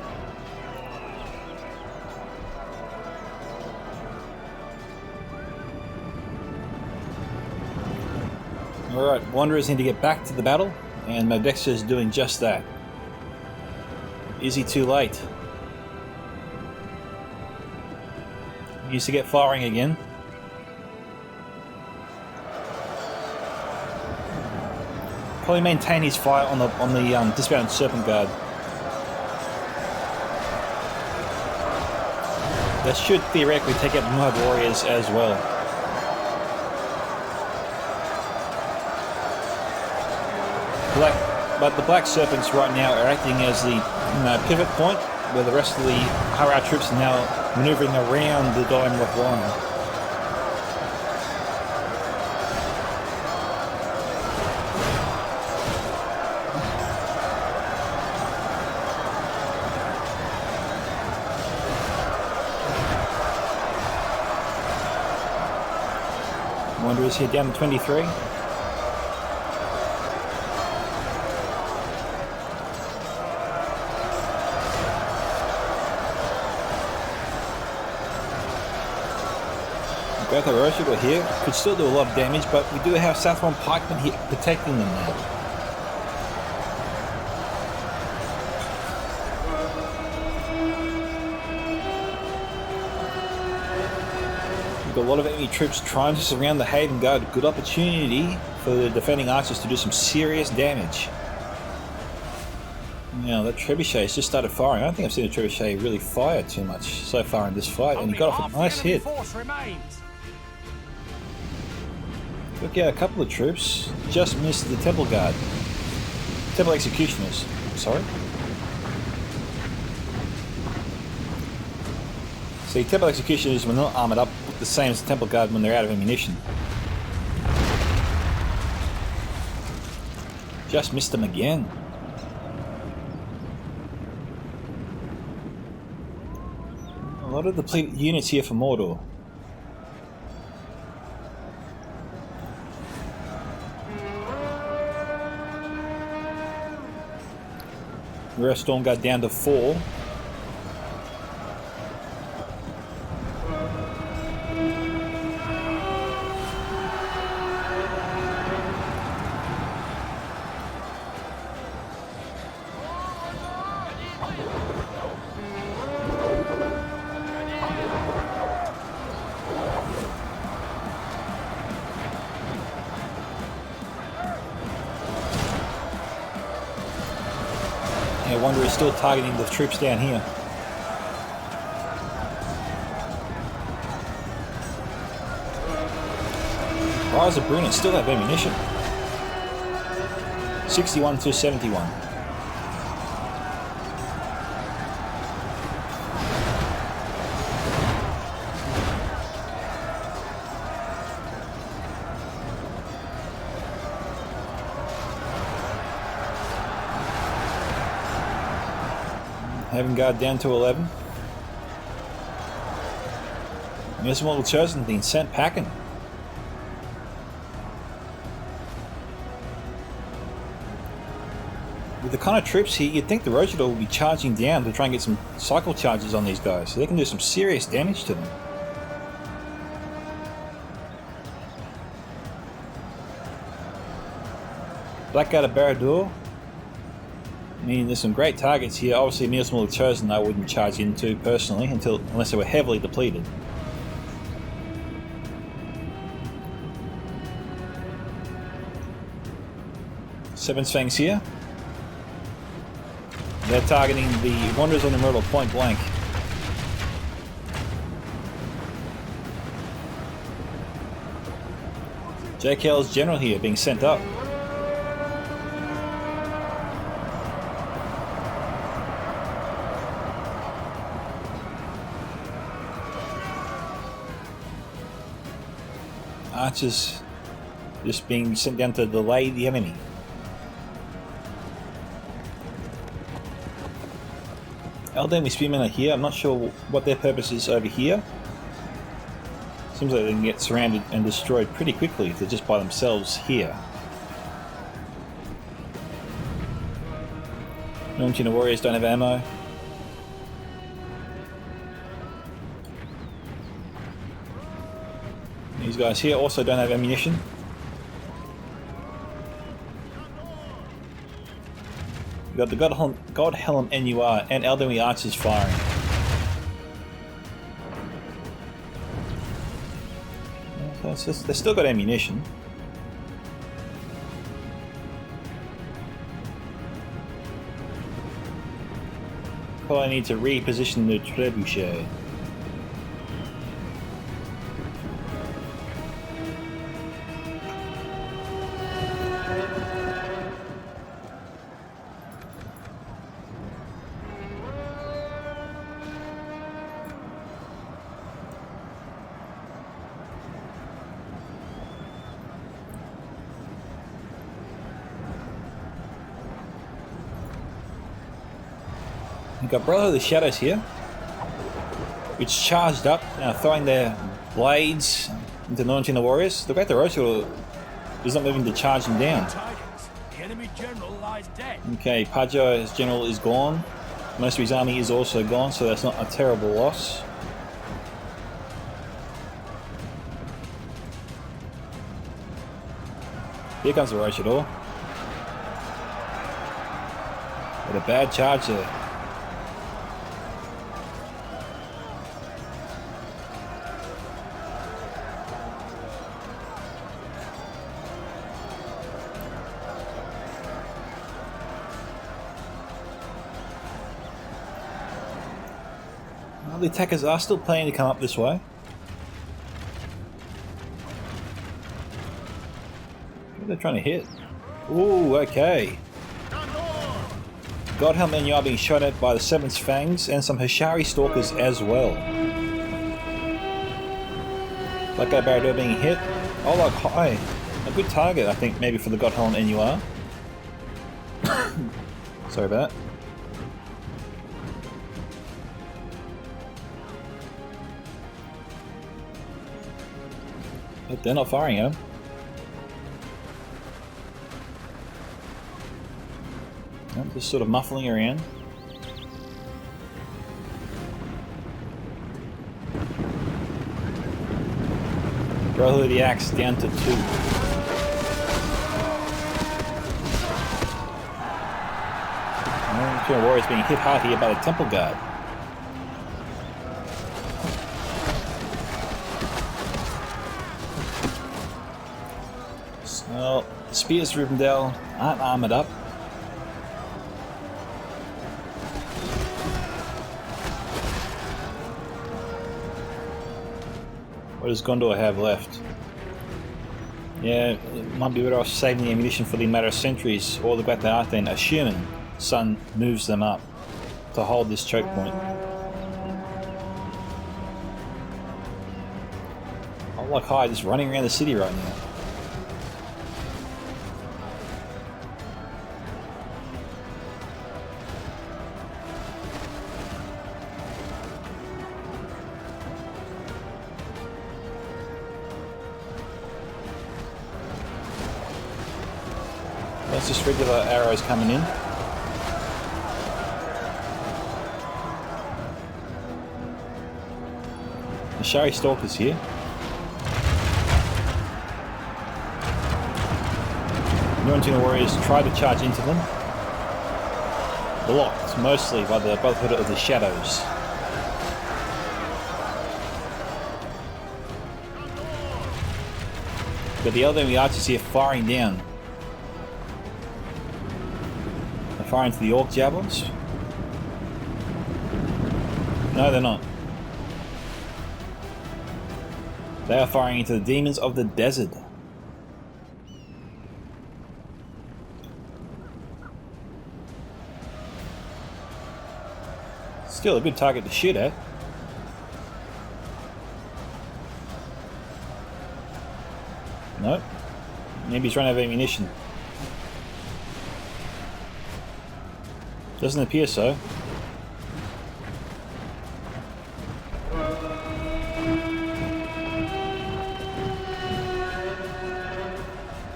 S1: Alright, Wanderers need to get back to the battle, and Modexa is doing just that. Is he too late? He used to get firing again. Probably maintain his fire on the dismounted Serpent Guard. That should theoretically take out the Mud Warriors as well. But the Black Serpents right now are acting as the pivot point where the rest of the Harad troops are now maneuvering around the Amroth line. Wanderers here down to 23. Both our Roshua here could still do a lot of damage, but we do have Southron Pikemen here protecting them now. We've got a lot of enemy troops trying to surround the Haven Guard. Good opportunity for the defending archers to do some serious damage. Now that trebuchet has just started firing. I don't think I've seen a trebuchet really fire too much so far in this fight, and he got off a nice hit. Look out, a couple of troops just missed the Temple Guard. Temple Executioners, sorry. See, Temple Executioners, when they're not armoured up, look the same as the Temple Guard when they're out of ammunition. Just missed them again. A lot of depleted units here for Mordor. The rest Storm Guard down to 4. Wanderer is still targeting the troops down here. Rise of Brunette still have ammunition. 61 to 71. Haven Guard down to 11. And there's one chosen thing sent packing. With the kind of troops here, you'd think the Roshua will be charging down to try and get some cycle charges on these guys, so they can do some serious damage to them. Blackguard of Barad-dûr. I mean, there's some great targets here. Obviously, Neosmall Chosen I wouldn't charge into personally unless they were heavily depleted. Seven Fangs here. They're targeting the Wanderers on the Mordor point blank. JoKeRR's general here being sent up. Archers just being sent down to delay the enemy. Eldar Spearmen are here. I'm not sure what their purpose is over here. Seems like they can get surrounded and destroyed pretty quickly if they're just by themselves here. Normantina Warriors don't have ammo. These guys here also don't have ammunition. We've got the God Helm NUR and Elderly Archers firing. They've still got ammunition. Probably need to reposition the trebuchet. We've got Brotherhood of the Shadows here, which charged up, throwing their blades into launching the warriors. Look at the Roshul is not moving to charge them down.
S2: The enemy general lies dead.
S1: Okay, Pajo's general is gone. Most of his army is also gone, so that's not a terrible loss. Here comes the Roshul. What a bad charge there. Well, the attackers are still planning to come up this way. What are they trying to hit? Ooh, okay. Godhelm and you are being shot at by the Seventh Fangs and some Hashari Stalkers as well. Black Guy Barrador being hit. Oh, like high. A good target, I think, maybe for the Godhelm NUR. Sorry about that. But they're not firing at him. Nope, just sort of muffling around. Brotherhood of the Axe down to 2. Two warriors being hit hard here by the Temple Guard. So, the Spears of Rivendell aren't armoured up. What does Gondor have left? Yeah, it might be better off saving the ammunition for the matter of centuries, or the Glathaarthen, assuming Sun moves them up to hold this choke point. I like High just running around the city right now. That's just regular arrows coming in. The Shari Stalkers here. Nuantuna Warriors try to charge into them. Blocked mostly by the Brotherhood of the Shadows. But the Elderly Archers here firing down. They're firing to the Orc Javelins. No, they're not. They are firing into the Demons of the Desert. Still a good target to shoot at. Nope. Maybe he's running out of ammunition. Doesn't appear so.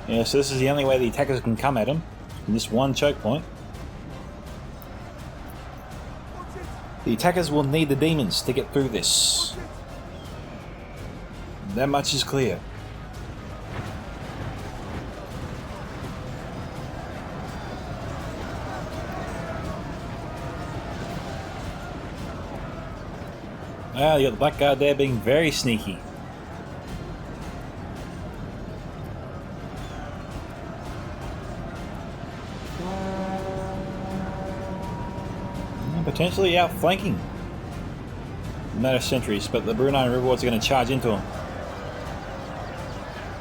S1: Yeah, so this is the only way the attackers can come at him, in this one choke point. The attackers will need the demons to get through this. That much is clear. Ah, you got the Blackguard there being very sneaky. Potentially outflanking the matter of sentries, but the Brunei Riverwards are going to charge into him.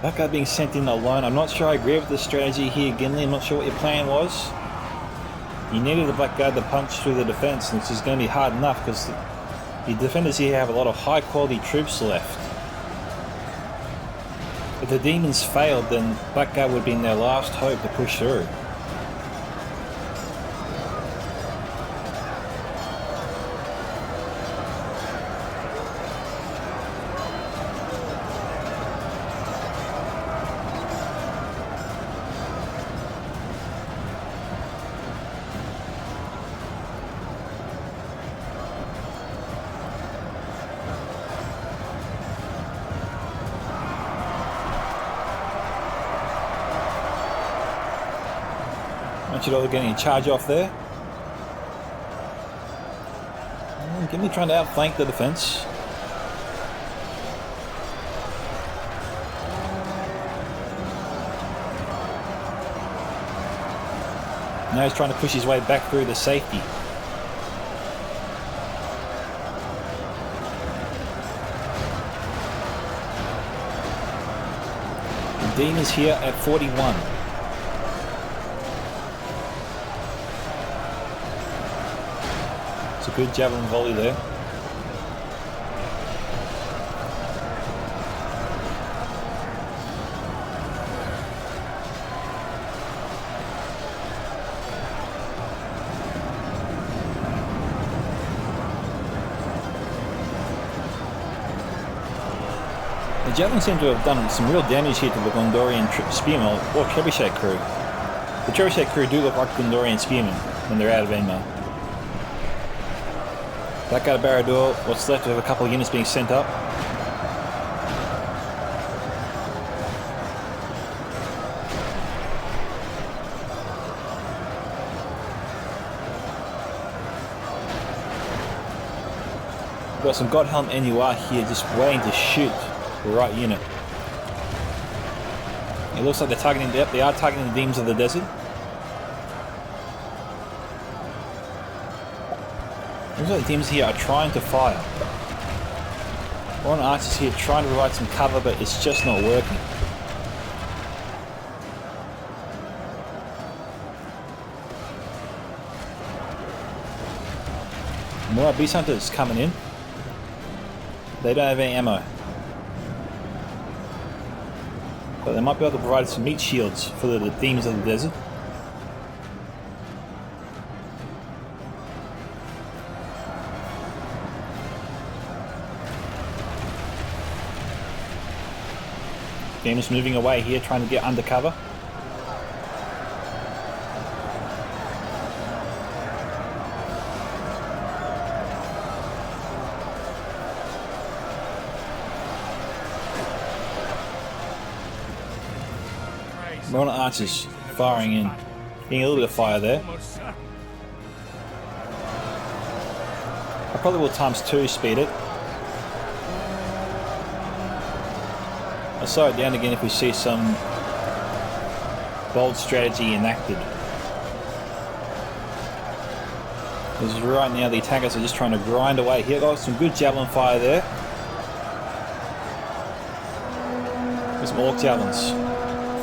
S1: Blackguard being sent in alone. I'm not sure I agree with the strategy here, Gimli. I'm not sure what your plan was. You needed the Blackguard to punch through the defense, which is going to be hard enough because the defenders here have a lot of high quality troops left. If the demons failed, then Blackguard would have been their last hope to push through. Machador getting a charge off there. Gimli trying to outflank the defense. Now he's trying to push his way back through the safety. The Dean is here at 41. Good javelin volley there. The javelin seem to have done some real damage here to the Gondorian spearmen or trebuchet crew. The trebuchet crew do look like Gondorian spearmen when they're out of ammo. Back out of Barad-dûr, what's left of a couple of units being sent up. We've got some Godhelm NUR here just waiting to shoot the right unit. It looks like they're targeting, yep, they are targeting the demons of the desert. Looks like the demons here are trying to fire. One archers here trying to provide some cover, but it's just not working. More beast hunters coming in. They don't have any ammo, but they might be able to provide some meat shields for the demons of the desert. Demons moving away here, trying to get undercover. More archers firing in, getting a little bit of fire there. I probably will ×2 speed it. I'll slow it down again if we see some bold strategy enacted. Because right now the attackers are just trying to grind away here. Got some good javelin fire there. There's some orc javelins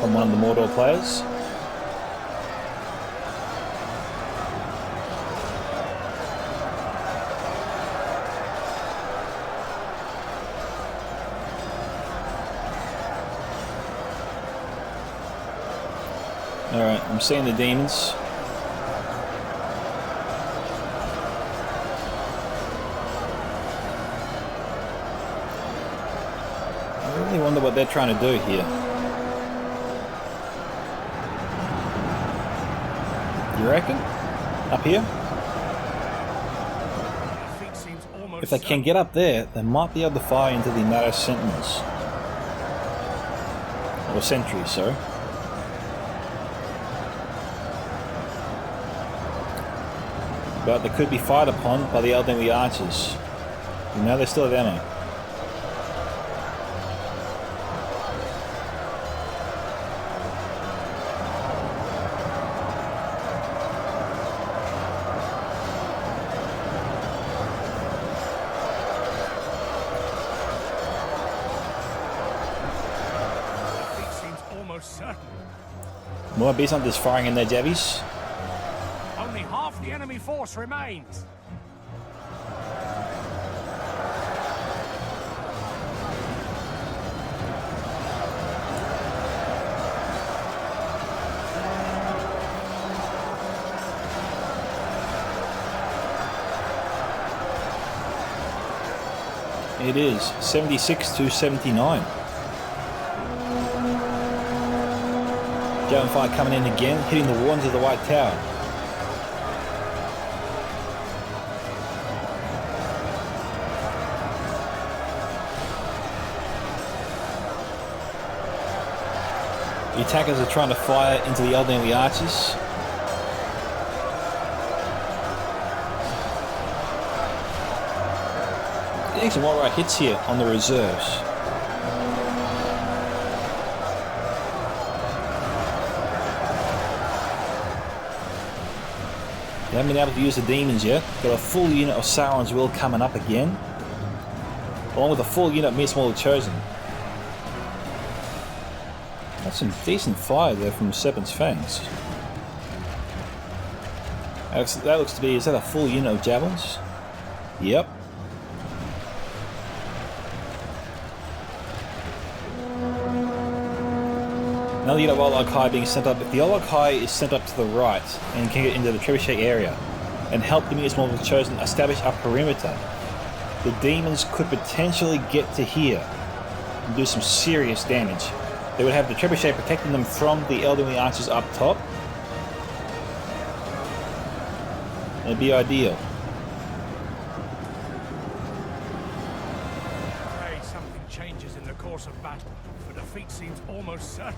S1: from one of the Mordor players. Alright, I'm seeing the demons. I really wonder what they're trying to do here. You reckon? Up here? If they can get up there, they might be able to fire into the Narrow Sentinels. Or sentries, sorry. But they could be fired upon by the Eldenry archers. Now they still have ammo. More beast hunters firing in their jabbies.
S2: Only half the enemy force remains.
S1: It is 76 to 79. Javelin fire coming in again, hitting the wards of the White Tower. The attackers are trying to fire into the elderly archers. Getting some alright hits here on the reserves. They haven't been able to use the demons yet. Got a full unit of Sauron's Will coming up again, along with a full unit of Miss Mortal Chosen. That's some decent fire there from Serpent's Fangs. That looks to be, is that a full unit of javelins? Yep. Another unit of Orlog High being sent up. If the Orlog High is sent up to the right and can get into the Trebuchet area and help the Miss Mortal Chosen establish a perimeter, the demons could potentially get to here and do some serious damage. They would have the Trebuchet protecting them from the elderly archers up top. It'd be ideal.
S2: Pray something changes in the course of battle, for defeat seems almost certain.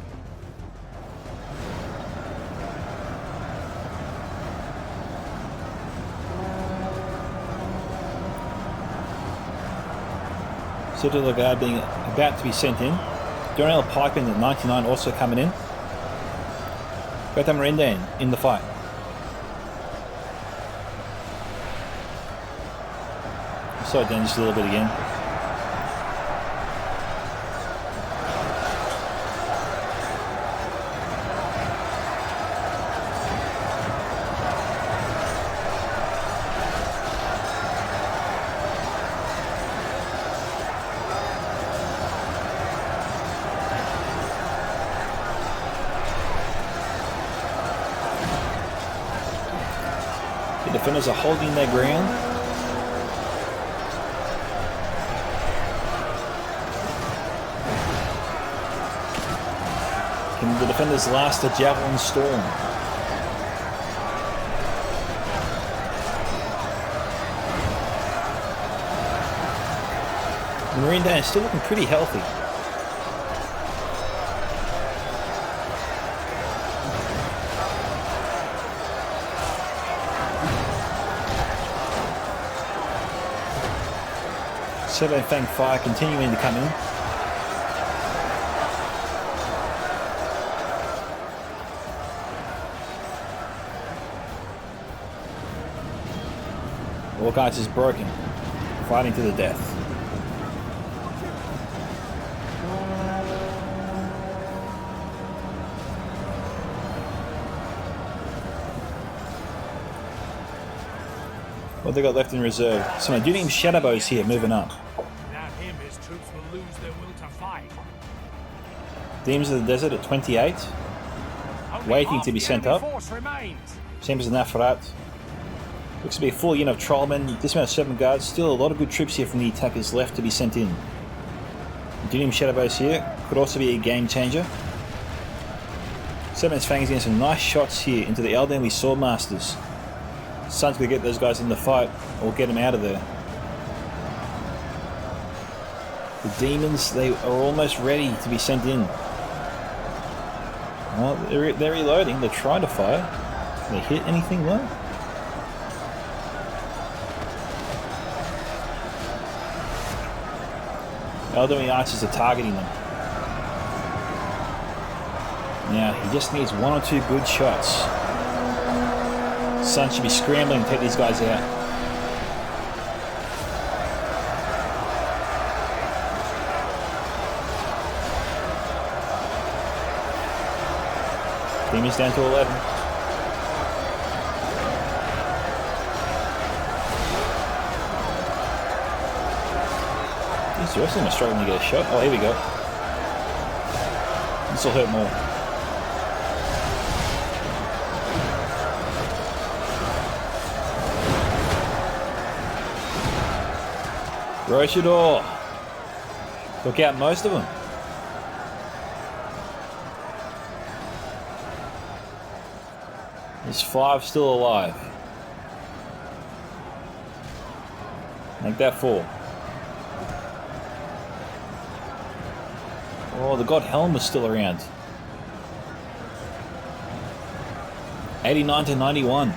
S1: Citadel of the Guard being about to be sent in. Dunedain Pikemen at 99 also coming in. Got Dunedain in the fight. Slow it down just a little bit again. The defenders are holding their ground. Can the defenders last a javelin storm? Dunedain is still looking pretty healthy. Seven Fang fire continuing to come in. Orc Arch is broken, fighting to the death. What they got left in reserve? Some Dunedain Shadowbows here moving up.
S2: Without him, his troops will lose their will to fight.
S1: Demons of the Desert at 28,
S2: Only
S1: waiting
S2: half
S1: to be
S2: the
S1: sent
S2: enemy
S1: up.
S2: force remains.
S1: Same as the Nafarat. Looks to be a full unit of Trollmen, dismount 7 guards. Still a lot of good troops here from the attackers left to be sent in. Dunedain Shadowbows here could also be a game changer. Seven's Fangs getting some nice shots here into the elderly Swordmasters. Sun's gonna get those guys in the fight or get them out of there. The demons, they are almost ready to be sent in. Well, they're reloading, they're trying to fire. Can they hit anything though? Elderly archers are targeting them. Now, he just needs 1 or 2 good shots. Sun should be scrambling to take these guys out. Demons down to 11. The rest of them are struggling to get a shot. Oh, here we go. This will hurt more. Rochador. Took out most of them. There's 5 still alive. Make that 4. Oh, the God Helm is still around. 89 to 91.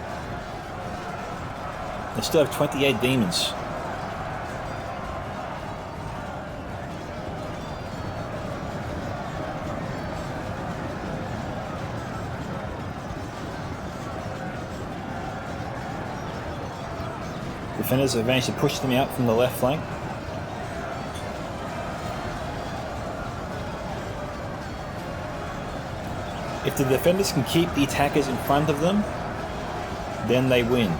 S1: They still have 28 demons. Defenders have managed to push them out from the left flank. If the defenders can keep the attackers in front of them, then they win.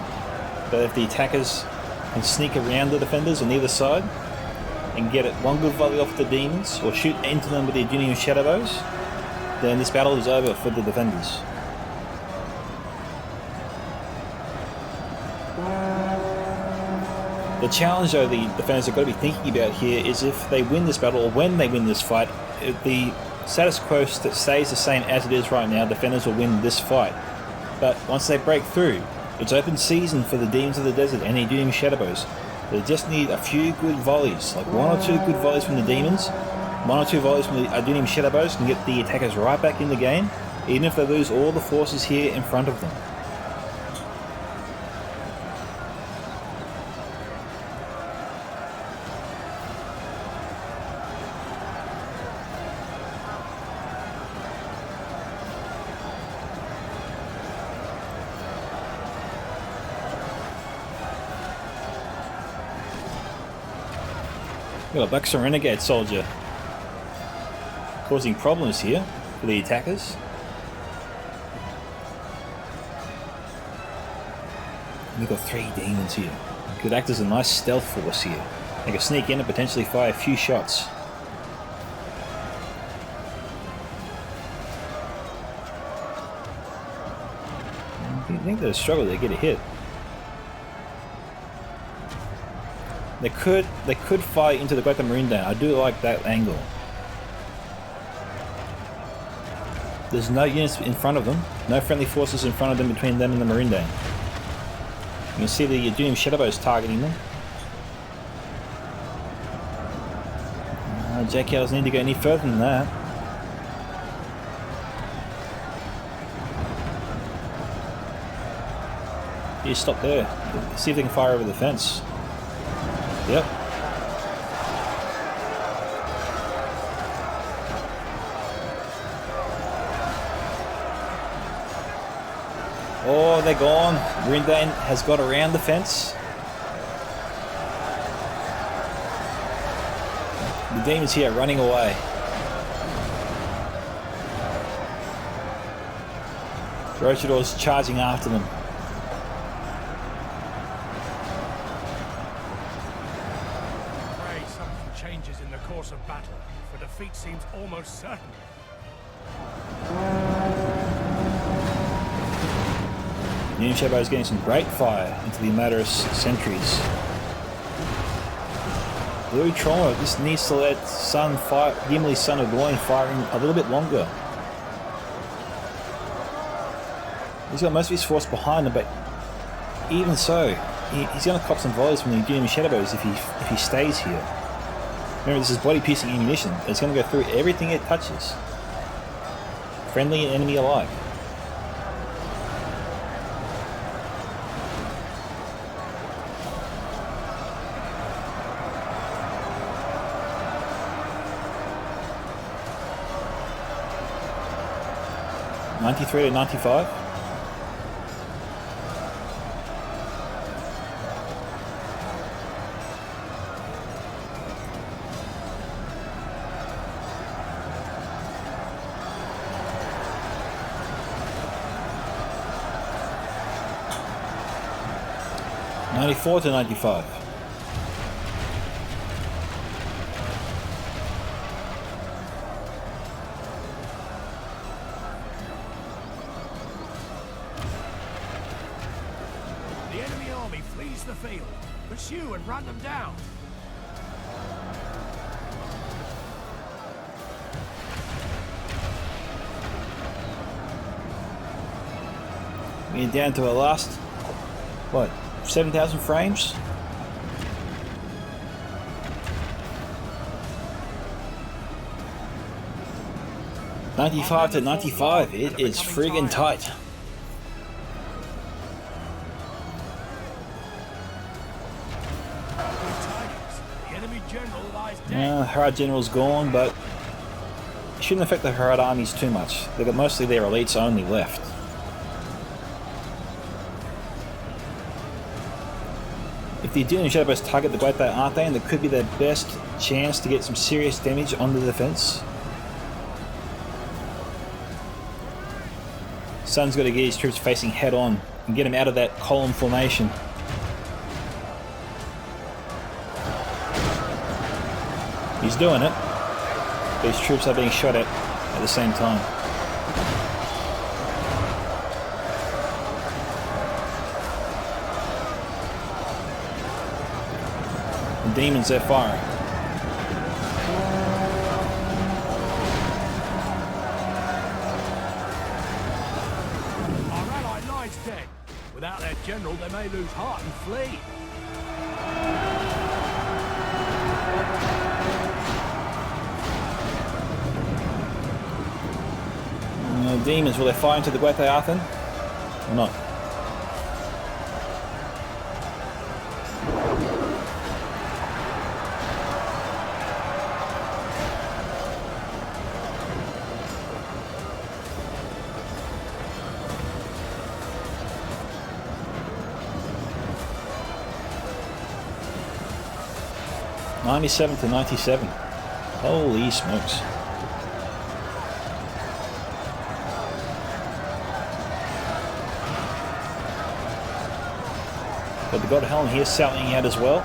S1: But if the attackers can sneak around the defenders on either side and get it 1 good volley off the demons or shoot into them with the Adunium shadow bows, then this battle is over for the defenders. The challenge, though, the defenders have got to be thinking about here is if they win this battle, or when they win this fight, if the status quo stays the same as it is right now, defenders will win this fight. But once they break through, it's open season for the Demons of the Desert and the Doom Shadowbows. They just need a few good volleys, like 1 or 2 good volleys from the Demons, 1 or 2 volleys from the Adunium Shadowbows can get the attackers right back in the game, even if they lose all the forces here in front of them. Got a Buxom Renegade soldier causing problems here for the attackers. We've got 3 demons here. Could act as a nice stealth force here. They can sneak in and potentially fire a few shots. I think they'll struggle to get a hit. They could fire into the Great Dunedain. I do like that angle. There's no units in front of them, no friendly forces in front of them between them and the Dunedain. You can see the Doom Shadowbows targeting them. JoKeRRs need to go any further than that. You stop there. See if they can fire over the fence. Yep. Oh, they're gone. Dunedain has got around the fence. The demons here are running away. Rochador's charging after them.
S2: Of battle, for defeat seems almost certain.
S1: Doom Shadow is getting some great fire into the Imladris sentries. BlueTrauma just needs to let Gimli, son of Gloin, firing a little bit longer. He's got most of his force behind him, but even so, he's going to cop some volleys from the Doom Shadowbows if he stays here. Remember, this is body-piercing ammunition. It's going to go through everything it touches. Friendly and enemy alike. 93 to 95. $94 to 95.
S2: The enemy army flees the field. Pursue and run them down.
S1: We're down to our last, what, 7,000 frames? $95 to 95. It is friggin' tight.
S2: The enemy general lies dead.
S1: Harad general's gone, but it shouldn't affect the Harad armies too much. They've got mostly their elites only left. If the Dunedain Shadowbows target the Great Bay Arthane, that could be their best chance to get some serious damage on the defense. Sun's got to get his troops facing head on and get him out of that column formation. He's doing it. These troops are being shot at the same time. The demons, they're firing.
S2: Our ally lies dead. Without their general, they may lose heart and flee.
S1: Demons, will they fire into the Great Bay Arthane or not? $97 to 97. Holy smokes. But the God Helm here selling out as well.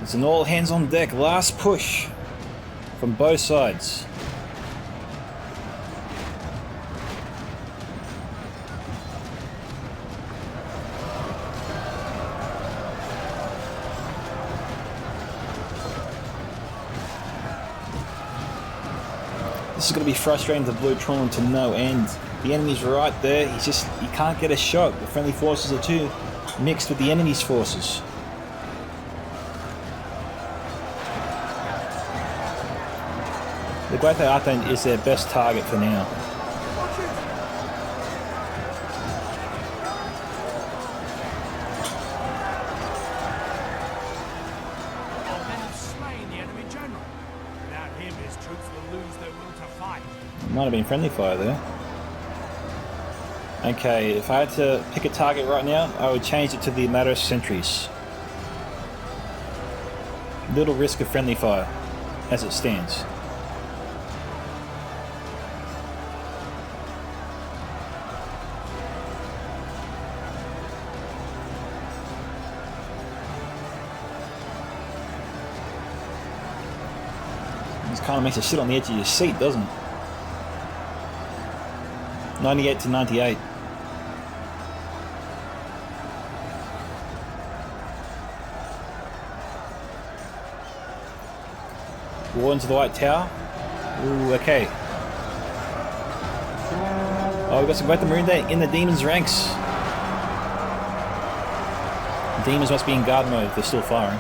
S1: It's an all hands on deck, last push from both sides. This is going to be frustrating to BlueTrauma to no end. The enemy's right there, he can't get a shot. The friendly forces are too mixed with the enemy's forces. The Great Bay Arthane is their best target for now.
S2: Our men have slain the enemy general. Without him, his troops will lose their will to fight.
S1: Might have been friendly fire there. Okay, if I had to pick a target right now, I would change it to the Imladris sentries. Little risk of friendly fire, as it stands. This kind of makes you sit on the edge of your seat, doesn't it? 98 to 98. War into the White Tower. Ooh, okay. Oh, we've got some Great Dunedain in the demons' ranks. The demons must be in guard mode if they're still firing.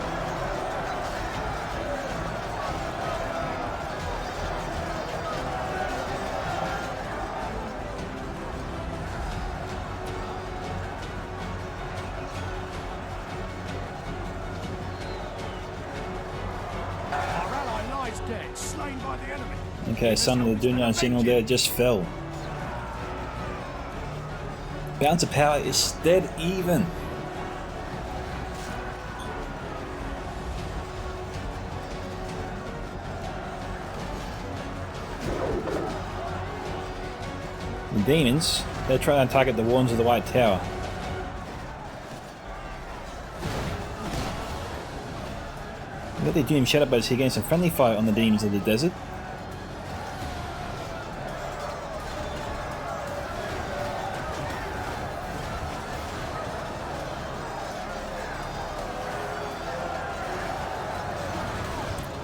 S1: Okay, son of the Dunedain signal there just fell. Balance of power is dead even. The demons, they're trying to target the Wardens of the White Tower. We've got the Doom Shadowboats here getting some friendly fire on the demons of the desert.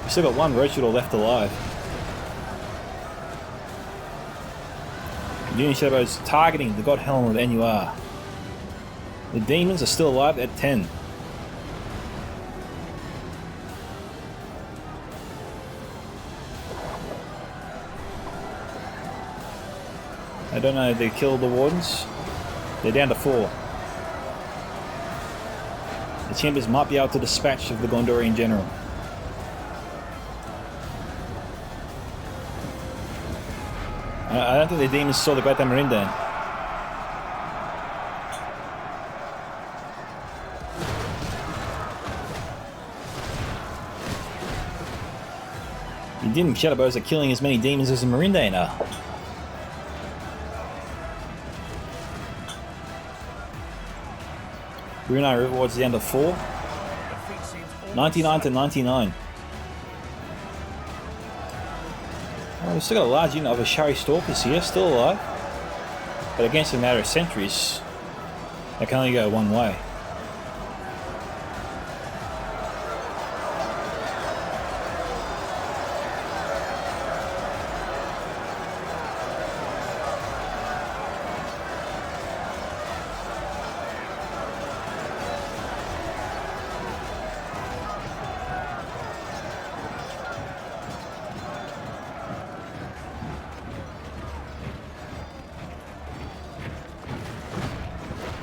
S1: We've still got one Roachador left alive. Doom Shadowboats targeting the God Helm of NUR. The demons are still alive at 10. I don't know if they killed the Wardens. They're down to 4. The Champions might be able to dispatch of the Gondorian general. I don't think the demons saw the Great Amarindan. The Doom Shadowbows are killing as many demons as the Marindan are. Brunei Riverwatch down to 4. 99 to 99. Oh, we've still got a large unit of Ashari Stalkers here, still alive. But against a matter of centuries, they can only go one way.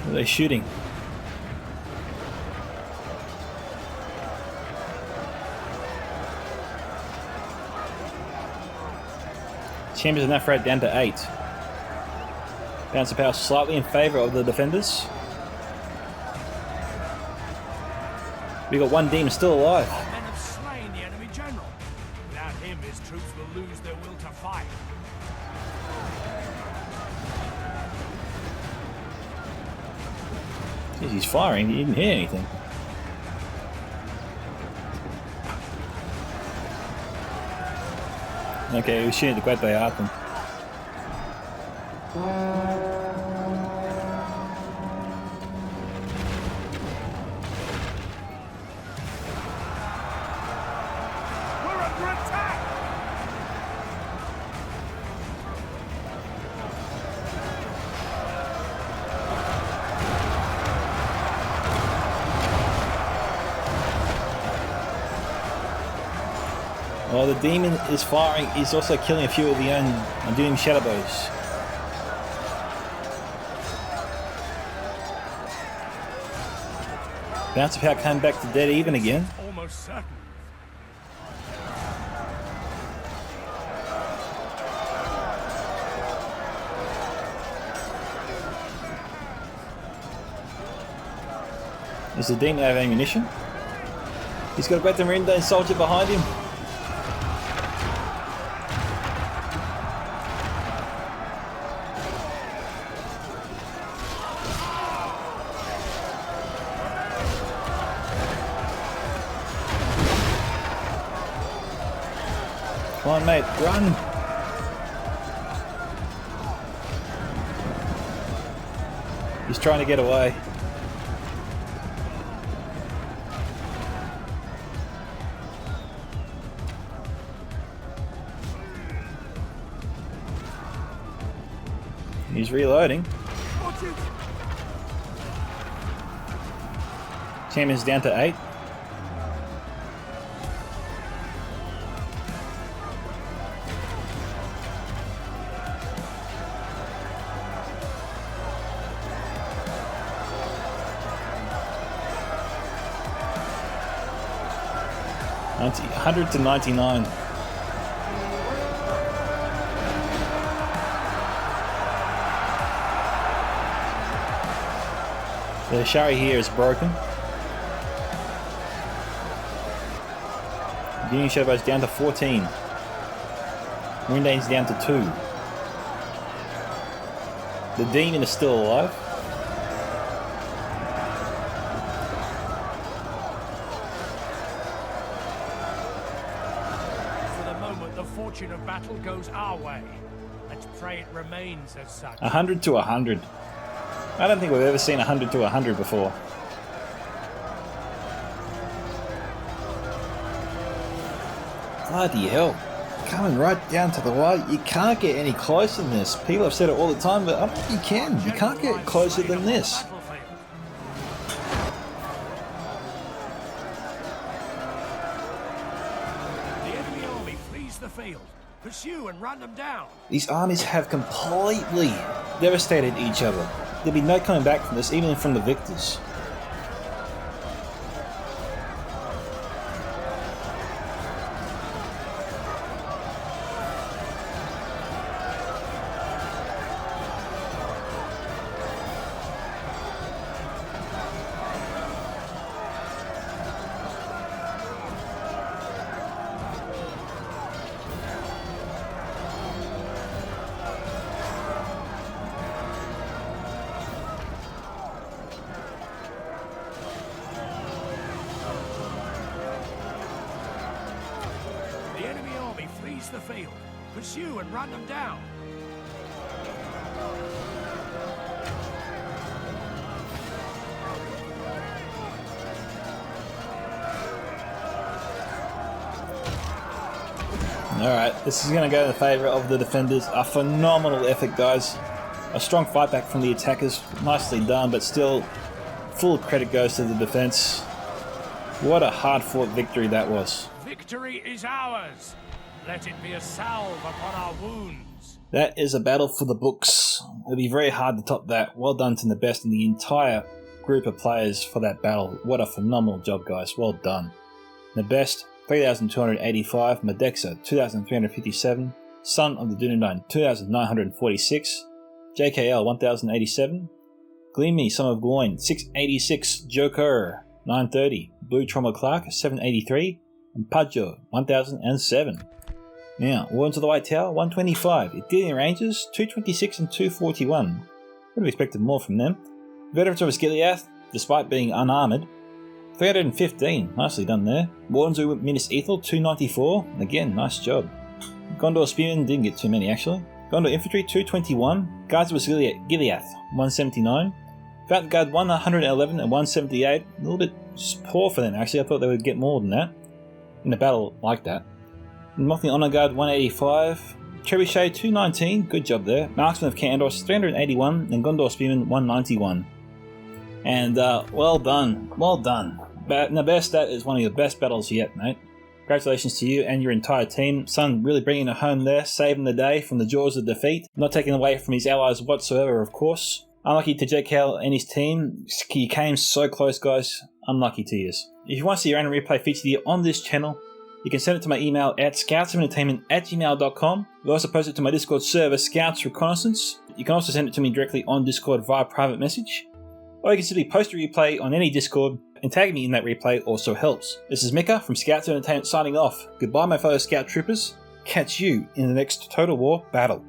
S1: What are they shooting? Champions of Nafrat down to 8. Balance of power slightly in favour of the defenders. We got one demon still alive.
S2: Our men have slain the enemy general. Without him, his troops will lose their will to fight.
S1: Jeez, he's firing, he didn't hear anything. Okay, he was shooting at the Great Bay Archon.
S2: We're under attack!
S1: While the demon is firing, he's also killing a few of the own Doom Shadowbows. Bounce of Power came back to dead even again.
S2: Almost certain.
S1: Does the demon have ammunition? He's got a Great Amarindan soldier behind him. Come on, mate, run! He's trying to get away. He's reloading. Champion's down to 8. $100 to 99. The Shari here is broken. Union Shadowbow's down to 14. Dunedain's down to 2. The demon is still alive.
S2: For the moment, the fortune of battle goes our way. Let's pray it remains as such.
S1: 100 to 100. I don't think we've ever seen 100 to 100 before. Bloody hell. Coming right down to the wire. You can't get any closer than this. People have said it all the time, but I don't think you can. You can't get closer than this.
S2: The enemy army flees the field. Pursue and run them down.
S1: These armies have completely devastated each other. There'll be no coming back from this, even from the victors.
S2: The enemy army flees the field. Pursue and run them down.
S1: Alright, this is going to go in the favour of the defenders. A phenomenal effort, guys. A strong fight back from the attackers. Nicely done, but still full credit goes to the defence. What a hard-fought victory that was.
S2: Victory is ours. Let it be a salve upon our wounds.
S1: That is a battle for the books. It'll be very hard to top that. Well done to Nabest and the entire group of players for that battle. What a phenomenal job, guys. Well done. Nabest, 3,285. Modexa, 2,357. Son of the Dunedain, 2,946. JoKeRR, 1,087. Gimli, son of Gloin, 686. JoKeRR, 930. BlueTrauma Clark, 783. And Pajo, 1,007. Now, Wardens of the White Tower, 125. Ithilien Rangers, 226 and 241. Would have expected more from them. Veterans of Osgiliath, despite being unarmoured, 315. Nicely done there. Wardens of Minas Ethel, 294. Again, nice job. Gondor Spearmen didn't get too many actually. Gondor Infantry, 221. Guards of Osgiliath, 179. Fountain Guard, 111 and 178. A little bit poor for them actually. I thought they would get more than that in a battle like that. Mothling Honor Guard, 185. Trebuchet, 219. Good job there. Marksman of Gondor, 381. And Gondor Spearmen, 191. And well done. Well done. Nabest, that is one of your best battles yet, mate. Congratulations to you and your entire team. Son really bringing it home there, saving the day from the jaws of defeat. Not taking away from his allies whatsoever, of course. Unlucky to JoKeRR and his team. You came so close, guys. Unlucky to you. If you want to see your random replay featured here on this channel, you can send it to my email at scoutsentertainment@gmail.com. You also post it to my Discord server, Scouts Reconnaissance. You can also send it to me directly on Discord via private message. Or you can simply post a replay on any Discord and tag me in that replay also helps. This is Micka from Scouts Entertainment signing off. Goodbye my fellow Scout Troopers. Catch you in the next Total War battle.